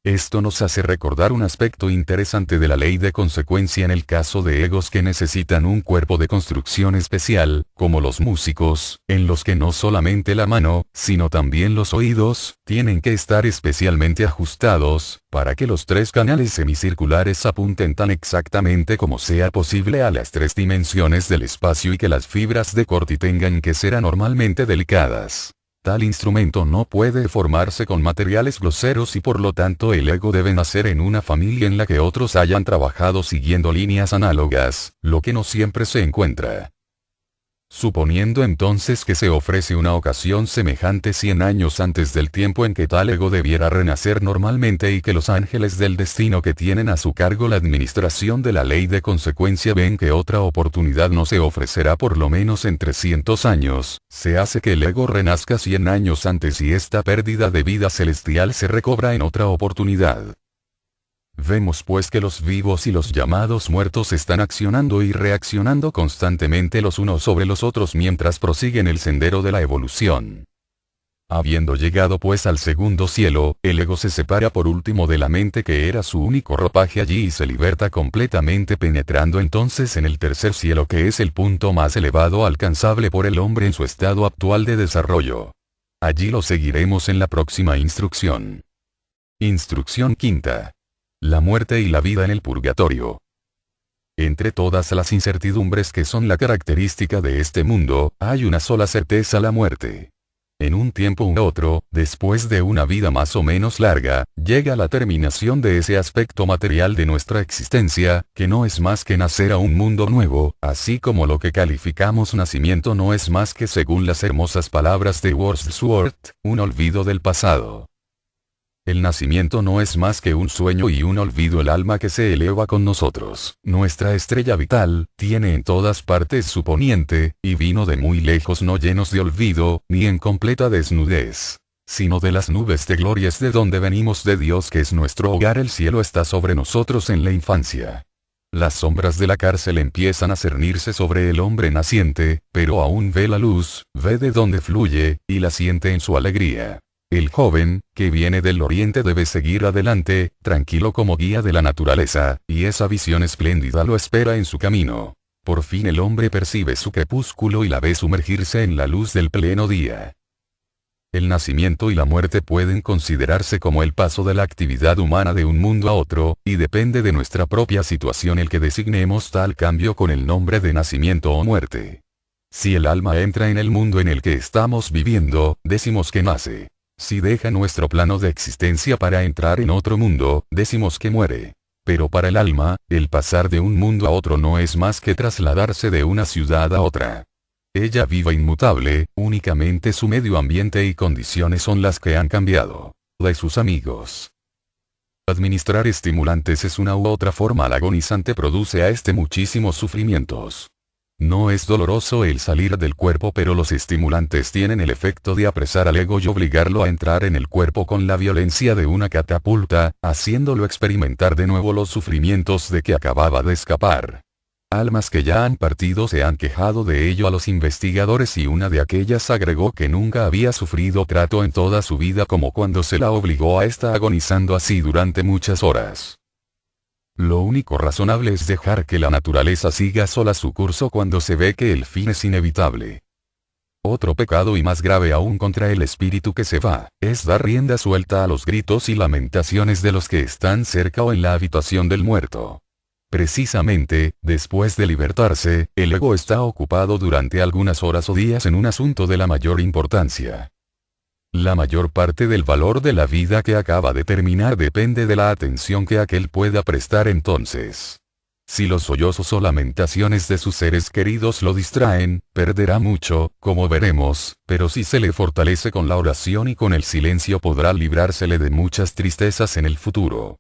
Esto nos hace recordar un aspecto interesante de la ley de consecuencia en el caso de egos que necesitan un cuerpo de construcción especial, como los músicos, en los que no solamente la mano, sino también los oídos, tienen que estar especialmente ajustados, para que los 3 canales semicirculares apunten tan exactamente como sea posible a las 3 dimensiones del espacio, y que las fibras de corti tengan que ser anormalmente delicadas. Tal instrumento no puede formarse con materiales groseros, y por lo tanto el ego debe nacer en una familia en la que otros hayan trabajado siguiendo líneas análogas, lo que no siempre se encuentra. Suponiendo entonces que se ofrece una ocasión semejante 100 años antes del tiempo en que tal ego debiera renacer normalmente, y que los ángeles del destino que tienen a su cargo la administración de la ley de consecuencia ven que otra oportunidad no se ofrecerá por lo menos en 300 años, se hace que el ego renazca 100 años antes, y esta pérdida de vida celestial se recobra en otra oportunidad. Vemos pues que los vivos y los llamados muertos están accionando y reaccionando constantemente los unos sobre los otros mientras prosiguen el sendero de la evolución. Habiendo llegado pues al segundo cielo, el ego se separa por último de la mente, que era su único ropaje allí, y se liberta completamente, penetrando entonces en el tercer cielo, que es el punto más elevado alcanzable por el hombre en su estado actual de desarrollo. Allí lo seguiremos en la próxima instrucción. Instrucción quinta. La muerte y la vida en el purgatorio. Entre todas las incertidumbres que son la característica de este mundo, hay una sola certeza: la muerte. En un tiempo u otro, después de una vida más o menos larga, llega la terminación de ese aspecto material de nuestra existencia, que no es más que nacer a un mundo nuevo, así como lo que calificamos nacimiento no es más que, según las hermosas palabras de Wordsworth, un olvido del pasado. El nacimiento no es más que un sueño y un olvido. El alma que se eleva con nosotros, nuestra estrella vital, tiene en todas partes su poniente, y vino de muy lejos, no llenos de olvido, ni en completa desnudez, sino de las nubes de glorias de donde venimos, de Dios que es nuestro hogar. El cielo está sobre nosotros en la infancia. Las sombras de la cárcel empiezan a cernirse sobre el hombre naciente, pero aún ve la luz, ve de dónde fluye, y la siente en su alegría. El joven, que viene del oriente, debe seguir adelante, tranquilo como guía de la naturaleza, y esa visión espléndida lo espera en su camino. Por fin el hombre percibe su crepúsculo y la ve sumergirse en la luz del pleno día. El nacimiento y la muerte pueden considerarse como el paso de la actividad humana de un mundo a otro, y depende de nuestra propia situación el que designemos tal cambio con el nombre de nacimiento o muerte. Si el alma entra en el mundo en el que estamos viviendo, decimos que nace. Si deja nuestro plano de existencia para entrar en otro mundo, decimos que muere. Pero para el alma, el pasar de un mundo a otro no es más que trasladarse de una ciudad a otra. Ella vive inmutable, únicamente su medio ambiente y condiciones son las que han cambiado. De sus amigos. Administrar estimulantes es una u otra forma. El agonizante produce a este muchísimos sufrimientos. No es doloroso el salir del cuerpo, pero los estimulantes tienen el efecto de apresar al ego y obligarlo a entrar en el cuerpo con la violencia de una catapulta, haciéndolo experimentar de nuevo los sufrimientos de que acababa de escapar. Almas que ya han partido se han quejado de ello a los investigadores y una de aquellas agregó que nunca había sufrido trato en toda su vida como cuando se la obligó a estar agonizando así durante muchas horas. Lo único razonable es dejar que la naturaleza siga sola su curso cuando se ve que el fin es inevitable. Otro pecado y más grave aún contra el espíritu que se va, es dar rienda suelta a los gritos y lamentaciones de los que están cerca o en la habitación del muerto. Precisamente, después de libertarse, el ego está ocupado durante algunas horas o días en un asunto de la mayor importancia. La mayor parte del valor de la vida que acaba de terminar depende de la atención que aquel pueda prestar entonces. Si los sollozos o lamentaciones de sus seres queridos lo distraen, perderá mucho, como veremos, pero si se le fortalece con la oración y con el silencio podrá librársele de muchas tristezas en el futuro.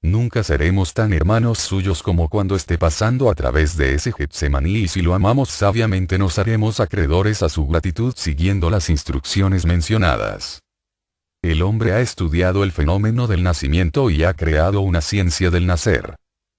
Nunca seremos tan hermanos suyos como cuando esté pasando a través de ese Getsemaní, y si lo amamos sabiamente nos haremos acreedores a su gratitud siguiendo las instrucciones mencionadas. El hombre ha estudiado el fenómeno del nacimiento y ha creado una ciencia del nacer.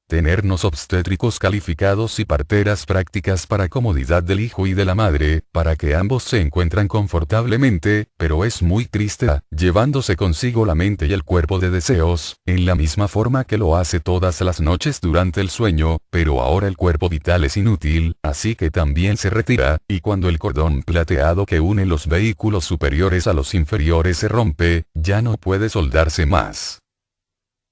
Tenernos obstétricos calificados y parteras prácticas para comodidad del hijo y de la madre, para que ambos se encuentran confortablemente, pero es muy triste, llevándose consigo la mente y el cuerpo de deseos, en la misma forma que lo hace todas las noches durante el sueño, pero ahora el cuerpo vital es inútil, así que también se retira, y cuando el cordón plateado que une los vehículos superiores a los inferiores se rompe, ya no puede soldarse más.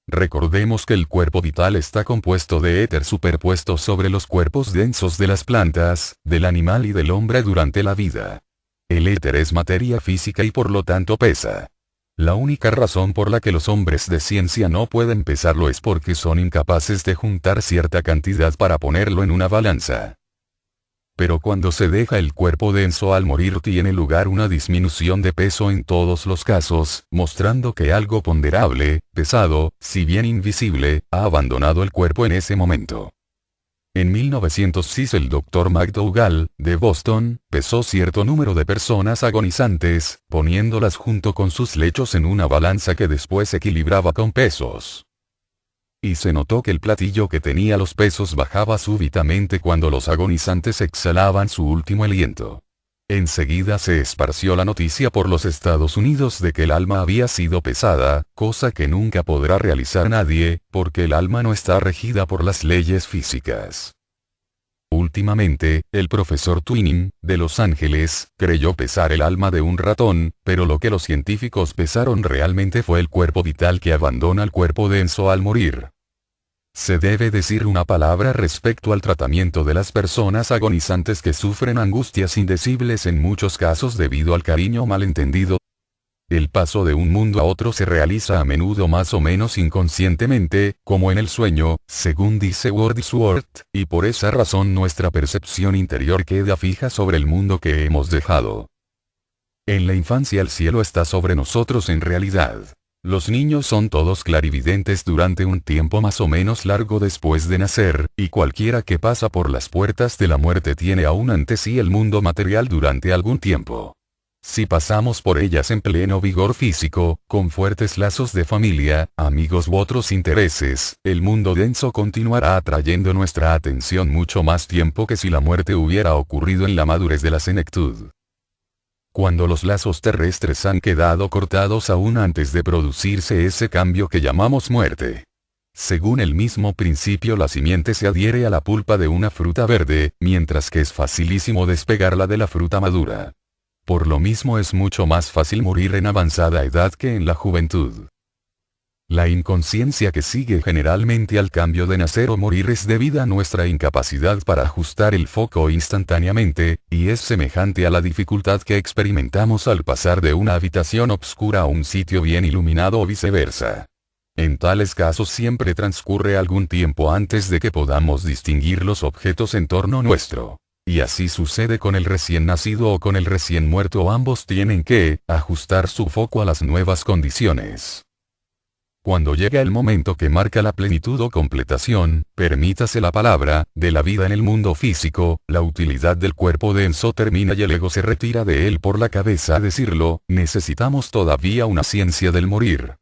Recordemos que el cuerpo vital está compuesto de éter superpuesto sobre los cuerpos densos de las plantas, del animal y del hombre durante la vida. El éter es materia física y por lo tanto pesa. La única razón por la que los hombres de ciencia no pueden pesarlo es porque son incapaces de juntar cierta cantidad para ponerlo en una balanza. Pero cuando se deja el cuerpo denso al morir tiene lugar una disminución de peso en todos los casos, mostrando que algo ponderable, pesado, si bien invisible, ha abandonado el cuerpo en ese momento. En 1906 el Dr. McDougall, de Boston, pesó cierto número de personas agonizantes, poniéndolas junto con sus lechos en una balanza que después equilibraba con pesos. Y se notó que el platillo que tenía los pesos bajaba súbitamente cuando los agonizantes exhalaban su último aliento. Enseguida se esparció la noticia por los Estados Unidos de que el alma había sido pesada, cosa que nunca podrá realizar nadie, porque el alma no está regida por las leyes físicas. Últimamente, el profesor Twining, de Los Ángeles, creyó pesar el alma de un ratón, pero lo que los científicos pesaron realmente fue el cuerpo vital que abandona el cuerpo denso al morir. Se debe decir una palabra respecto al tratamiento de las personas agonizantes que sufren angustias indecibles en muchos casos debido al cariño malentendido. El paso de un mundo a otro se realiza a menudo más o menos inconscientemente, como en el sueño, según dice Wordsworth, y por esa razón nuestra percepción interior queda fija sobre el mundo que hemos dejado. En la infancia el cielo está sobre nosotros en realidad. Los niños son todos clarividentes durante un tiempo más o menos largo después de nacer, y cualquiera que pasa por las puertas de la muerte tiene aún ante sí el mundo material durante algún tiempo. Si pasamos por ellas en pleno vigor físico, con fuertes lazos de familia, amigos u otros intereses, el mundo denso continuará atrayendo nuestra atención mucho más tiempo que si la muerte hubiera ocurrido en la madurez de la senectud. Cuando los lazos terrestres han quedado cortados aún antes de producirse ese cambio que llamamos muerte. Según el mismo principio, la simiente se adhiere a la pulpa de una fruta verde, mientras que es facilísimo despegarla de la fruta madura. Por lo mismo es mucho más fácil morir en avanzada edad que en la juventud. La inconsciencia que sigue generalmente al cambio de nacer o morir es debida a nuestra incapacidad para ajustar el foco instantáneamente, y es semejante a la dificultad que experimentamos al pasar de una habitación oscura a un sitio bien iluminado o viceversa. En tales casos siempre transcurre algún tiempo antes de que podamos distinguir los objetos en torno nuestro. Y así sucede con el recién nacido o con el recién muerto, ambos tienen que ajustar su foco a las nuevas condiciones. Cuando llega el momento que marca la plenitud o completación, permítase la palabra, de la vida en el mundo físico, la utilidad del cuerpo denso termina y el ego se retira de él por la cabeza. A decirlo, necesitamos todavía una ciencia del morir.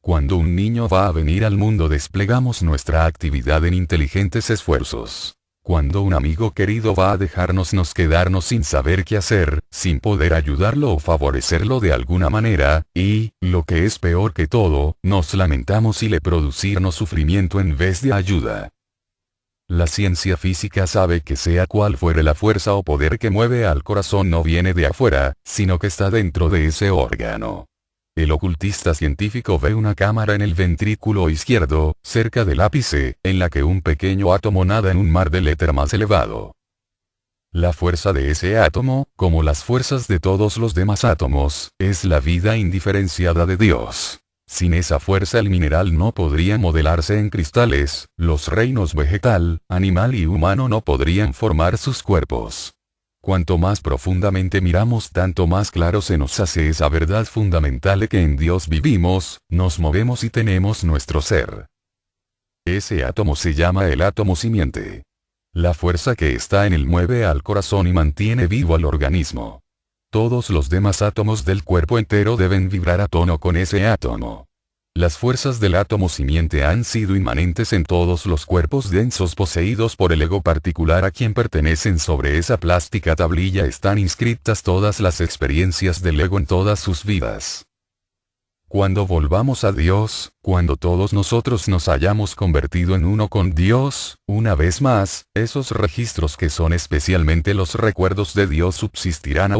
Cuando un niño va a venir al mundo desplegamos nuestra actividad en inteligentes esfuerzos. Cuando un amigo querido va a dejarnos nos quedarnos sin saber qué hacer, sin poder ayudarlo o favorecerlo de alguna manera, y, lo que es peor que todo, nos lamentamos y le producirnos sufrimiento en vez de ayuda. La ciencia física sabe que sea cual fuere la fuerza o poder que mueve al corazón no viene de afuera, sino que está dentro de ese órgano. El ocultista científico ve una cámara en el ventrículo izquierdo, cerca del ápice, en la que un pequeño átomo nada en un mar del éter más elevado. La fuerza de ese átomo, como las fuerzas de todos los demás átomos, es la vida indiferenciada de Dios. Sin esa fuerza el mineral no podría modelarse en cristales, los reinos vegetal, animal y humano no podrían formar sus cuerpos. Cuanto más profundamente miramos, tanto más claro se nos hace esa verdad fundamental de que en Dios vivimos, nos movemos y tenemos nuestro ser. Ese átomo se llama el átomo simiente. La fuerza que está en él mueve al corazón y mantiene vivo al organismo. Todos los demás átomos del cuerpo entero deben vibrar a tono con ese átomo. Las fuerzas del átomo simiente han sido inmanentes en todos los cuerpos densos poseídos por el ego particular a quien pertenecen. Sobre esa plástica tablilla están inscritas todas las experiencias del ego en todas sus vidas. Cuando volvamos a Dios, cuando todos nosotros nos hayamos convertido en uno con Dios, una vez más, esos registros que son especialmente los recuerdos de Dios subsistirán aún.